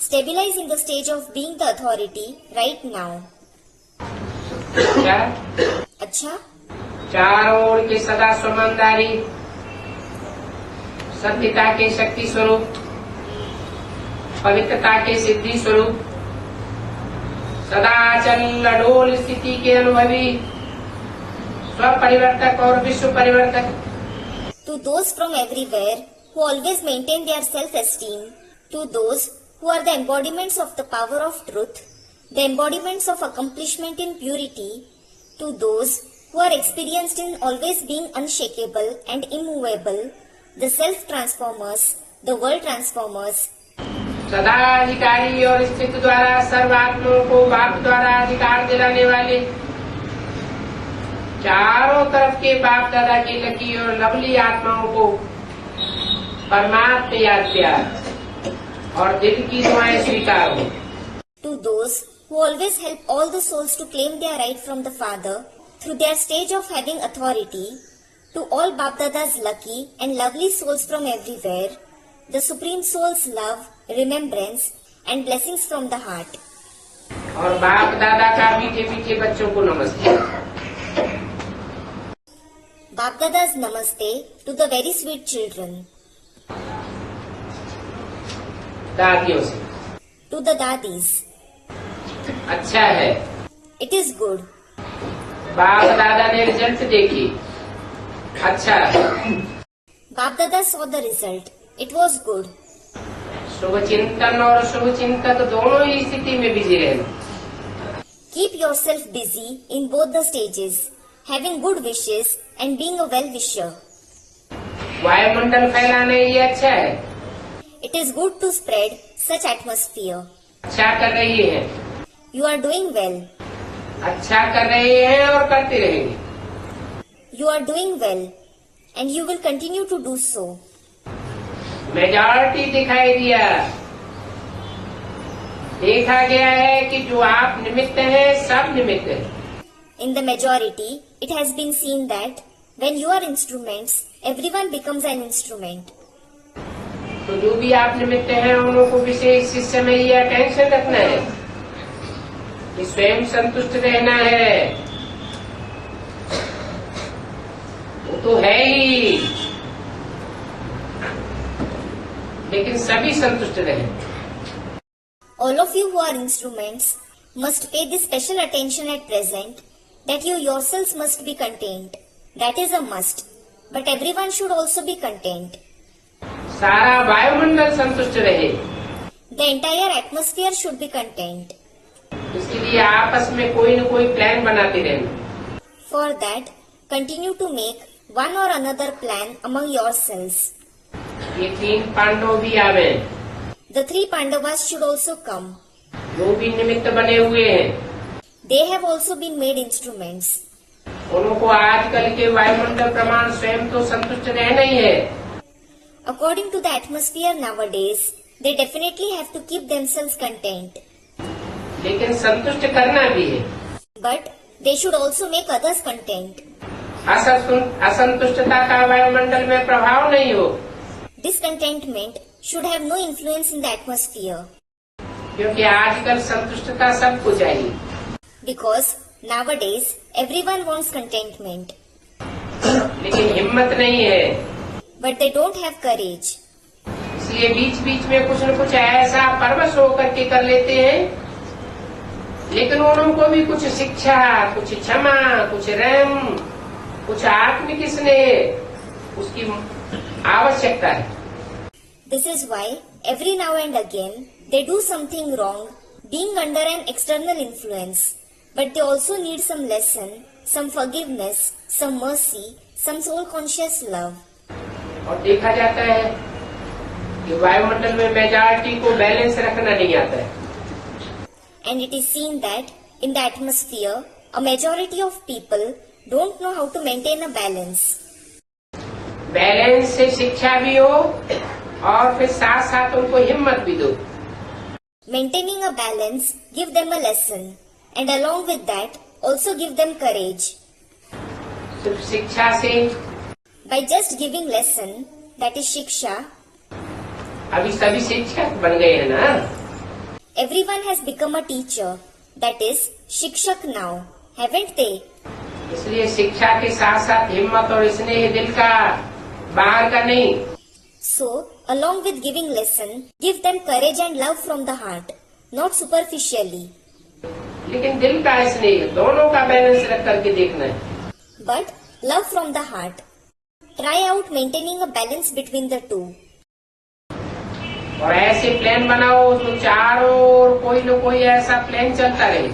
Stabilize in the stage of being the authority right now. क्या? अच्छा? चारों ओर के सदा स्वमानदारी, सत्यता के शक्ति स्वरूप, पवित्रता के सिद्धि स्वरूप, सदा अचल अडोल स्थिति के अनुभवी, स्व परिवर्तक और विश्व परिवर्तक। To those from everywhere who always maintain their self-esteem, to those who are the embodiments of the power of truth, the embodiments of accomplishment in purity, to those who are experienced in always being unshakable and immovable, the self-transformers, the world transformers, सदा अधिकारी और स्थित द्वारा सर्वात्माओं को बाप द्वारा अधिकार दिलाने वाले, चारों तरफ के बाप दादा की लकी और लवली आत्माओं को परमात्मा याद प्यार और दिल की दुआएं स्वीकार हो। to those who always help all the souls to claim their right from the Father through their stage of having authority, to all Bapdada's lucky and lovely souls from everywhere, the Supreme Soul's love, remembrance and blessings from the heart. और बाप दादा का मीठे मीठे बच्चों को नमस्ते। Bapdada's namaste to the very sweet children, दादियों से। to the dadis. अच्छा है, It is good. बाप दादा ने रिजल्ट देखी, अच्छा। Bapdada saw the result. It was good. शुभ चिंतन और शुभ चिंतक दोनों ही स्थिति में बिजी रहना। Keep yourself busy in both the stages, having good wishes and being a well-wisher. वायुमंडल फैलाने ये अच्छा है, It is good to spread such atmosphere. अच्छा कर रही है, You are doing well. अच्छा कर रहे हैं और करते रहेंगे। You are doing well and you will continue to do so. Majority दिखाई दिया, देखा गया है कि जो आप निमित्त हैं सब निमित्त हैं। In the majority, it has been seen that when you are instruments, everyone becomes an instrument. तो जो भी आप निमित्त हैं उनको को विशेष इस समय ये अटेंशन रखना है कि स्वयं संतुष्ट रहना है। वो तो है ही, लेकिन सभी संतुष्ट रहे। All of you who are instruments must pay this special attention at present that you yourselves must be content. That is a must. But everyone should also be content. सारा वायुमंडल संतुष्ट रहे। The entire atmosphere should be content. इसलिए आपस में कोई न कोई प्लान बनाते रहना। For that, continue to make one or another plan among yourselves. ये 3 पांडव भी आवे, The 3 Pandavas should also come. वो भी निमित्त बने हुए हैं। They have also been made instruments. उनको आजकल के वायुमंडल प्रमाण स्वयं तो संतुष्ट रहना ही है, According to the atmosphere nowadays, they definitely have to keep themselves content. लेकिन संतुष्ट करना भी है। But they should also make others content. असंतुष्टता का वायुमंडल में प्रभाव नहीं हो, Discontentment should have no influence in the atmosphere. क्योंकि आजकल संतुष्टता सबको चाहिए। Because nowadays, everyone wants contentment. लेकिन हिम्मत नहीं है, But they don't have courage. इसलिए बीच बीच में कुछ न कुछ ऐसा परवश होकर के कर लेते हैं, लेकिन उनको भी कुछ शिक्षा, कुछ क्षमा, कुछ रहम, कुछ आत्मिक स्नेह उसकी आवश्यकता है। This is why every now and again they do something wrong, being under an external influence. But they also need some lesson, some forgiveness, some mercy, some soul conscious love. और देखा जाता है कि वायुमंडल में मेजॉरिटी को balance रखना नहीं आता है। And it is seen that in the atmosphere, a majority of people don't know how to maintain a balance. Balance से शिक्षा भी हो और फिर साथ साथ उनको हिम्मत भी दो। Maintaining a balance, give them a lesson, and along with that, also give them courage. सिर्फ शिक्षा से By just giving lesson, that is shiksha, अभी सभी शिक्षक बन गए हैं ना। everyone has become a teacher, that is shikshak now, haven't they? इसलिए शिक्षा के साथ साथ हिम्मत और स्नेह दिल का, बाहर का नहीं। So, along with giving lesson, give them courage and love from the heart, not superficially, लेकिन दिल का स्नेह दोनों का बैलेंस रख करके देखना है। but love from the heart. Try out maintaining a balance between the two. और ऐसे प्लान बनाओ तो चारों ओर कोई न कोई ऐसा प्लान चलता रहे।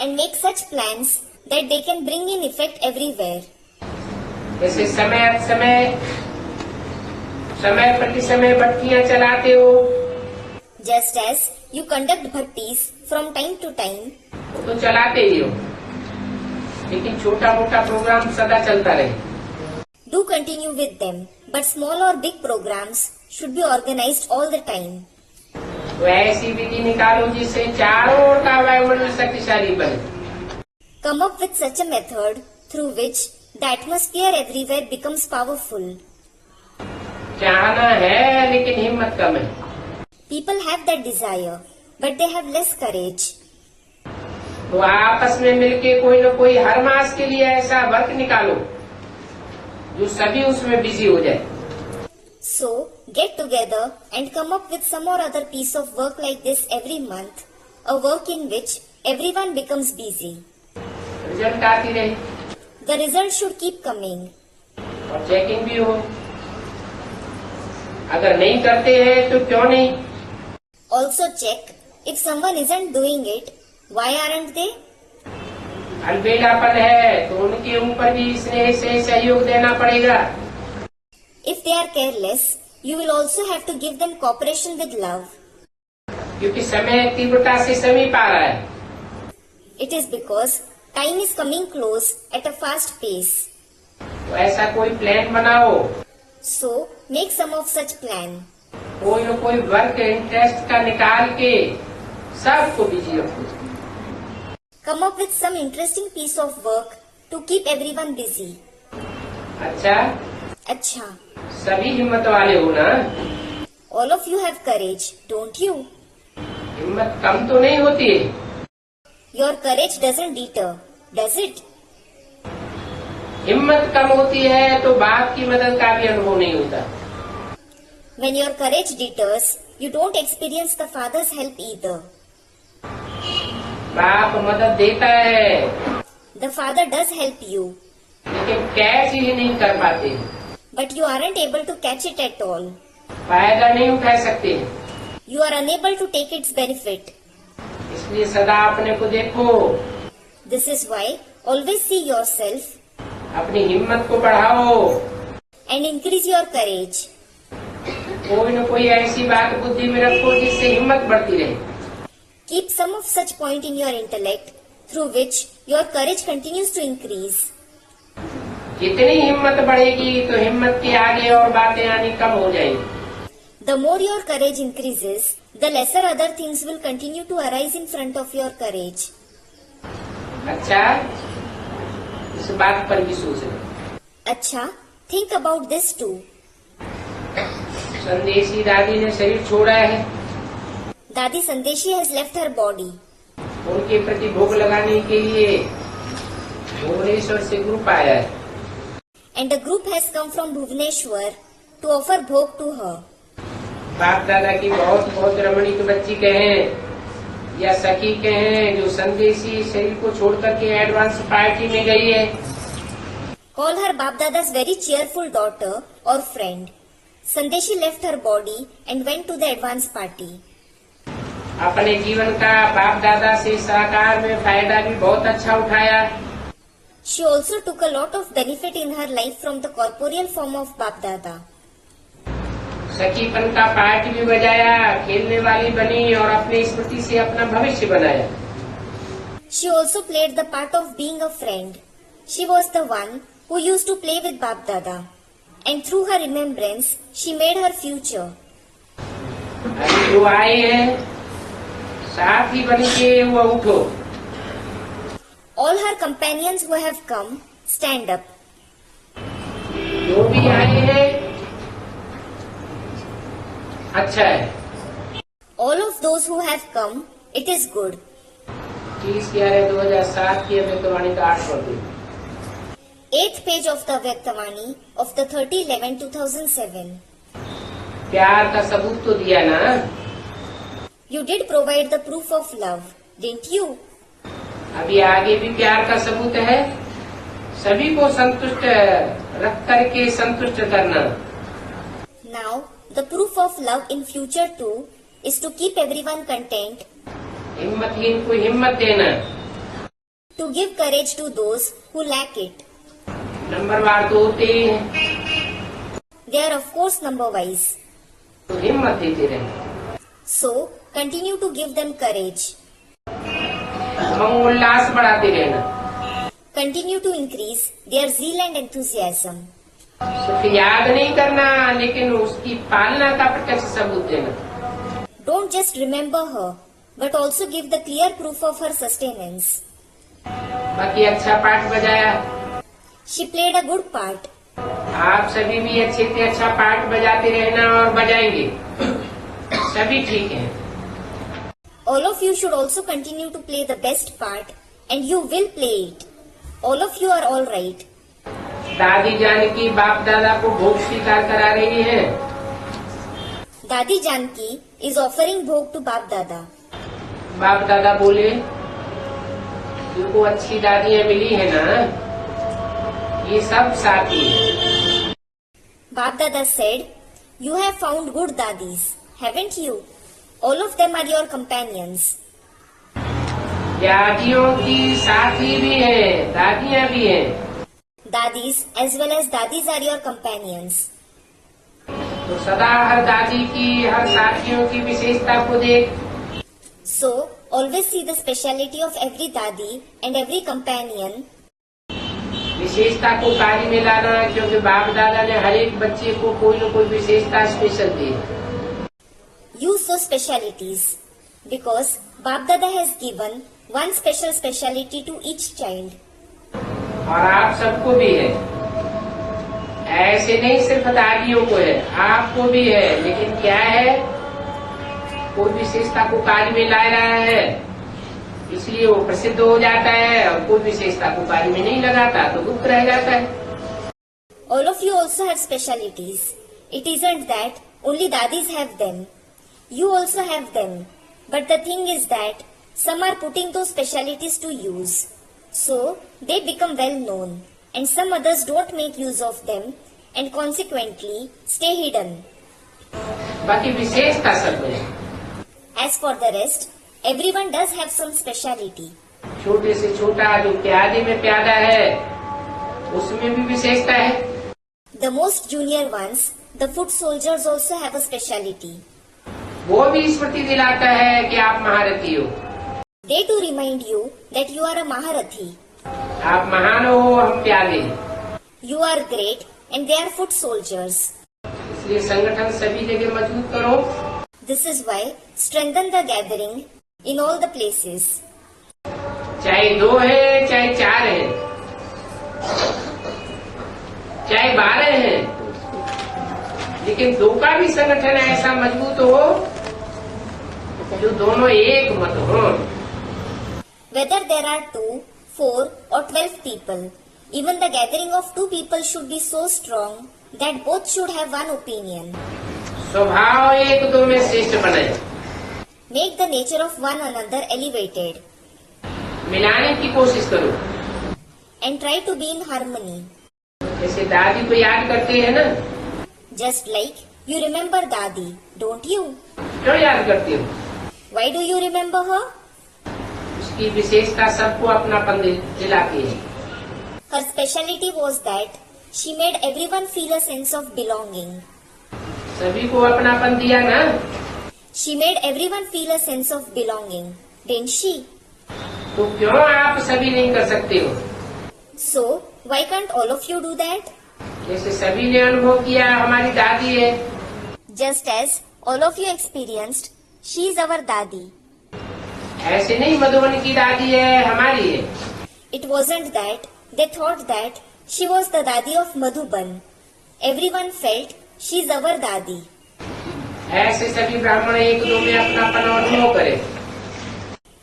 And make such plans that they can bring in effect everywhere. जैसे समय प्रति समय भट्टियां चलाते हो, Just as you conduct bhaktis from time to time, वो तो चलाते ही हो, लेकिन छोटा मोटा प्रोग्राम सदा चलता रहे। do continue with them, but small or big programs should be organized all the time. तो ऐसी विधि निकालो जिससे चारों ओर का वायुमंडल शक्तिशाली बने। Come up with such a method through which the atmosphere everywhere becomes powerful. चाहना है लेकिन हिम्मत कम है। People have that desire, but they have less courage. तो आपस में मिलके कोई न कोई हर मास के लिए ऐसा वर्क निकालो जो सभी उसमें बिजी हो जाए। So, get together and come up with some or other piece of work like this every month, a work in which everyone becomes busy. Result आती रहे The result should keep coming. और checking भी हो। अगर नहीं करते हैं तो क्यों नहीं? Also check, if someone isn't doing it, why aren't they? अलबेलापन है तो उनके ऊपर भी स्नेह से सहयोग देना पड़ेगा। If they are careless, you will also have to give them cooperation with love. क्योंकि समय तीव्रता से समीप आ रहा है। It is because time is coming close at a fast pace. तो ऐसा कोई प्लान बनाओ, So, make some of such plan. कोई न कोई वर्क इंटरेस्ट का निकाल के सबको बिजी रखो। Come up with some interesting piece of work to keep everyone busy. अच्छा, Acha, सभी हिम्मत वाले हो ना? all of you have courage, don't you? हिम्मत कम तो नहीं होती है। Your courage doesn't deter, does it? हिम्मत कम होती है तो बाप की मदद का भी अनुभव नहीं होता। When your courage deters, you don't experience the Father's help either. बाप मदद देता है, The Father does help you, लेकिन कैच ही नहीं कर पाते, but you aren't able to catch it at all. फायदा नहीं उठा सकते। You are unable to take its benefit. इस इसलिए सदा अपने को देखो, This is why always see yourself अपनी हिम्मत को बढ़ाओ। and increase your courage. कोई न कोई ऐसी बात बुद्धि में रखो जिससे हिम्मत बढ़ती रहे। Keep some of such point in your intellect through which your courage continues to increase. जितनी हिम्मत बढ़ेगी तो हिम्मत के आगे और बातें आनी कम हो जाएंगी। The more your courage increases, the lesser other things will continue to arise in front of your courage. अच्छा, इस बात पर भी सोचना। अच्छा, think about this too. संदेशी दादी ने शरीर छोड़ा है, Dadi Sandeshi has left her body. उनके प्रति भोग लगाने के लिए भुवनेश्वर से ग्रुप आया है। And a group has come from Bhubaneswar to offer bhog to her. बाप दादा की बहुत बहुत रमणीक बच्ची कहें या सखी कहें जो संदेशी शरीर को छोड़ करके एडवांस पार्टी में गई है। Call her Bap Dada's very cheerful daughter or friend. Sandeshi left her body and went to the advance party. अपने जीवन का बाप दादा से साकार में फायदा भी बहुत अच्छा उठाया। She also took a lot of benefit in her life from the corporeal form of Bap Dada. सखीपन का पार्ट भी बजाया, खेलने वाली बनी और अपनी स्मृति से अपना भविष्य बनाया। She also played the part of being a friend. She was the one who used to play with Bap Dada. And through her remembrance, she made her future. अभी जो आए हैं साथी बन के वो उठो। All her companions who have come, stand up. जो भी आए हैं अच्छा है। All of those who have come, it is good. 30/11/2007 की अव्यक्तवाणी का 8 पढ़ 8th page of the Avyaktavani of the 30/11/2007. प्यार का सबूत तो दिया ना। You did provide the proof of love, didn't you? अभी आगे भी प्यार का सबूत है, सभी को संतुष्ट रख करके संतुष्ट करना। Now, the proof of love in future too is to keep everyone content, हिम्मतहीन को हिम्मत देना, to give courage to those who lack it. नंबरवार तो होते ही हैं, They are of course number wise. तो हिम्मत देते रहे। So, continue to give them courage. उमंग उल्लास बढ़ाते रहना। Continue to increase their zeal and enthusiasm. सिर्फ याद नहीं करना लेकिन उसकी पालना का प्रत्यक्ष सबूत देना। Don't just remember her, but also give the clear proof of her sustenance. बाकी अच्छा पाठ बजाया, She played a good part. आप सभी भी अच्छे से अच्छा पाठ बजाते रहना और बजाएंगे, सभी ठीक हैं। All of you should also continue to play the best part, and you will play it. All of you are all right. दादी जानकी बाप दादा को भोग स्वीकार करा रही है। Dadi Janki is offering bhog to Bap Dada. बाप दादा बोले, तुमको अच्छी दादियाँ मिली है ना, ये सब साथी हैं। Bap Dada said, "You have found good dadis, haven't you? All of them are your companions." दादियों की साथी भी है, दादियाँ भी हैं। Dadis as well as dadis are your companions. तो सदा हर दादी की, हर साथियों की विशेषता को देख। So, always see the speciality of every dadi and every companion. विशेषता को कार्य में लाना, क्योंकि बाप दादा ने हर एक बच्चे को कोई न कोई विशेषता स्पेशल दी है। Use those specialities because Bap Dada has given one special speciality to each child. और आप सबको भी है, ऐसे नहीं सिर्फ दादियों को है, आपको भी है। लेकिन क्या है, कोई विशेषता को कार्य में ला रहा है इसलिए वो प्रसिद्ध हो जाता है, और कोई विशेषता को कार्य में नहीं लगाता तो गुप्त रह जाता है। All of you also have specialities. It isn't that only dadis have them. You also have them. But the thing is that some are putting those specialities to use. So, they become well known. And some others don't make use of them and consequently stay hidden. बाकी विशेषता सब में है। As for the rest, Everyone does have some speciality. छोटे से छोटा जो प्यादे में प्यादा है उसमें भी विशेषता है। The most junior ones, the foot soldiers also have a speciality. वो भी स्मृति दिलाता है कि आप महारथी हो। They too remind you that you are a Maharathi. आप महान हो, हम प्यादे हैं। You are great and they are foot soldiers. इसलिए संगठन सभी जगह मजबूत करो। This is why strengthen the gathering in all the places. चाहे 2 है, चाहे 4 है, चाहे 12 है, लेकिन 2 का भी संगठन ऐसा मजबूत हो जो दोनों एक मत हो। Whether there are 2, 4 or 12 people, even the gathering of 2 people should be so strong that both should have one opinion. स्वभाव एक दो में श्रेष्ठ बने, Make the nature of one another elevated मिलाने की कोशिश करो। and try to be in harmony. जैसे दादी को याद करते हैं ना, Just like you remember Dadi, don't you? क्यों याद करते हो? Why do you remember her? उसकी विशेषता सबको अपनापन दिलाती है। Her speciality was that she made everyone feel a sense of belonging. सभी को अपनापन दिया ना, She made everyone feel a sense of belonging, didn't she? तो क्यों आप सभी नहीं कर सकते हो? So, why can't all of you do that? जैसे सभी ने अनुभव किया हमारी दादी है, Just as all of you experienced, she is our Dadi. ऐसे नहीं मधुबन की दादी है हमारी है। It wasn't that they thought that she was the Dadi of Madhuban. Everyone felt she's our Dadi. ऐसे सभी ब्राह्मण एक दो में अपनापन अनुभव करें।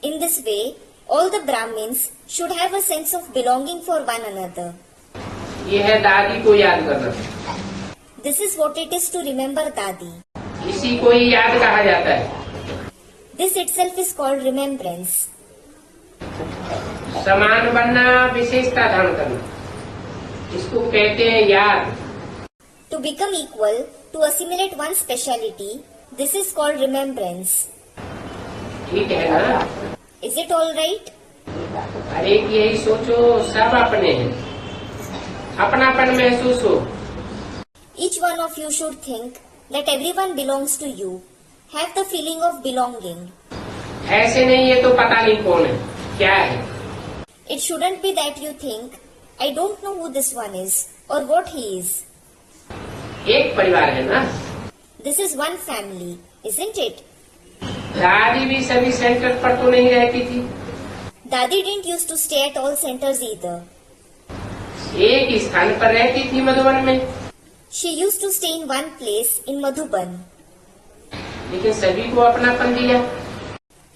In this way, all the Brahmins should have a sense of belonging for one another. ये है दादी को याद करना, This is what it is to remember Dadi. इसी को ही याद कहा जाता है। This itself is called remembrance. समान बनना, विशेषता धारण करना, इसको कहते हैं याद। To become equal, to assimilate one's speciality, this is called remembrance. ठीक है ना? Is it all right? हर एक यही सोचो सब अपने हैं, अपनापन महसूस हो। Each one of you should think that everyone belongs to you. Have the feeling of belonging. ऐसे नहीं है तो पता नहीं कौन है, क्या है। It shouldn't be that you think, I don't know who this one is or what he is. एक परिवार है ना। This is one family, isn't it? दादी भी सभी सेंटर पर तो नहीं रहती थी, Dadi didn't used to stay at all centers either. एक ही स्थान पर रहती थी मधुबन में, She used to stay in one place in Madhuban. लेकिन सभी को अपनापन दिया।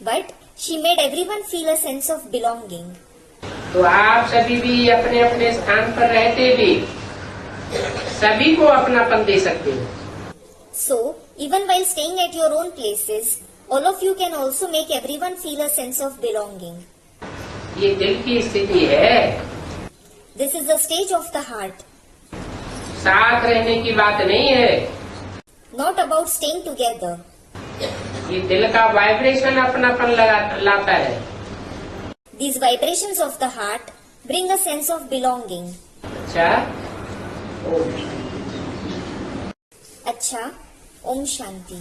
But she made everyone feel a sense of belonging. तो आप सभी भी अपने अपने स्थान पर रहते भी सभी को अपनापन दे सकते हो। So, even while staying at your own places, all of you can also make everyone feel a sense of belonging. ये दिल की स्थिति है, This is the stage of the heart, साथ रहने की बात नहीं है। not about staying together. ये दिल का वाइब्रेशन अपनापन लाता है। These vibrations of the heart bring a sense of belonging. अच्छा, Acha, Om Shanti.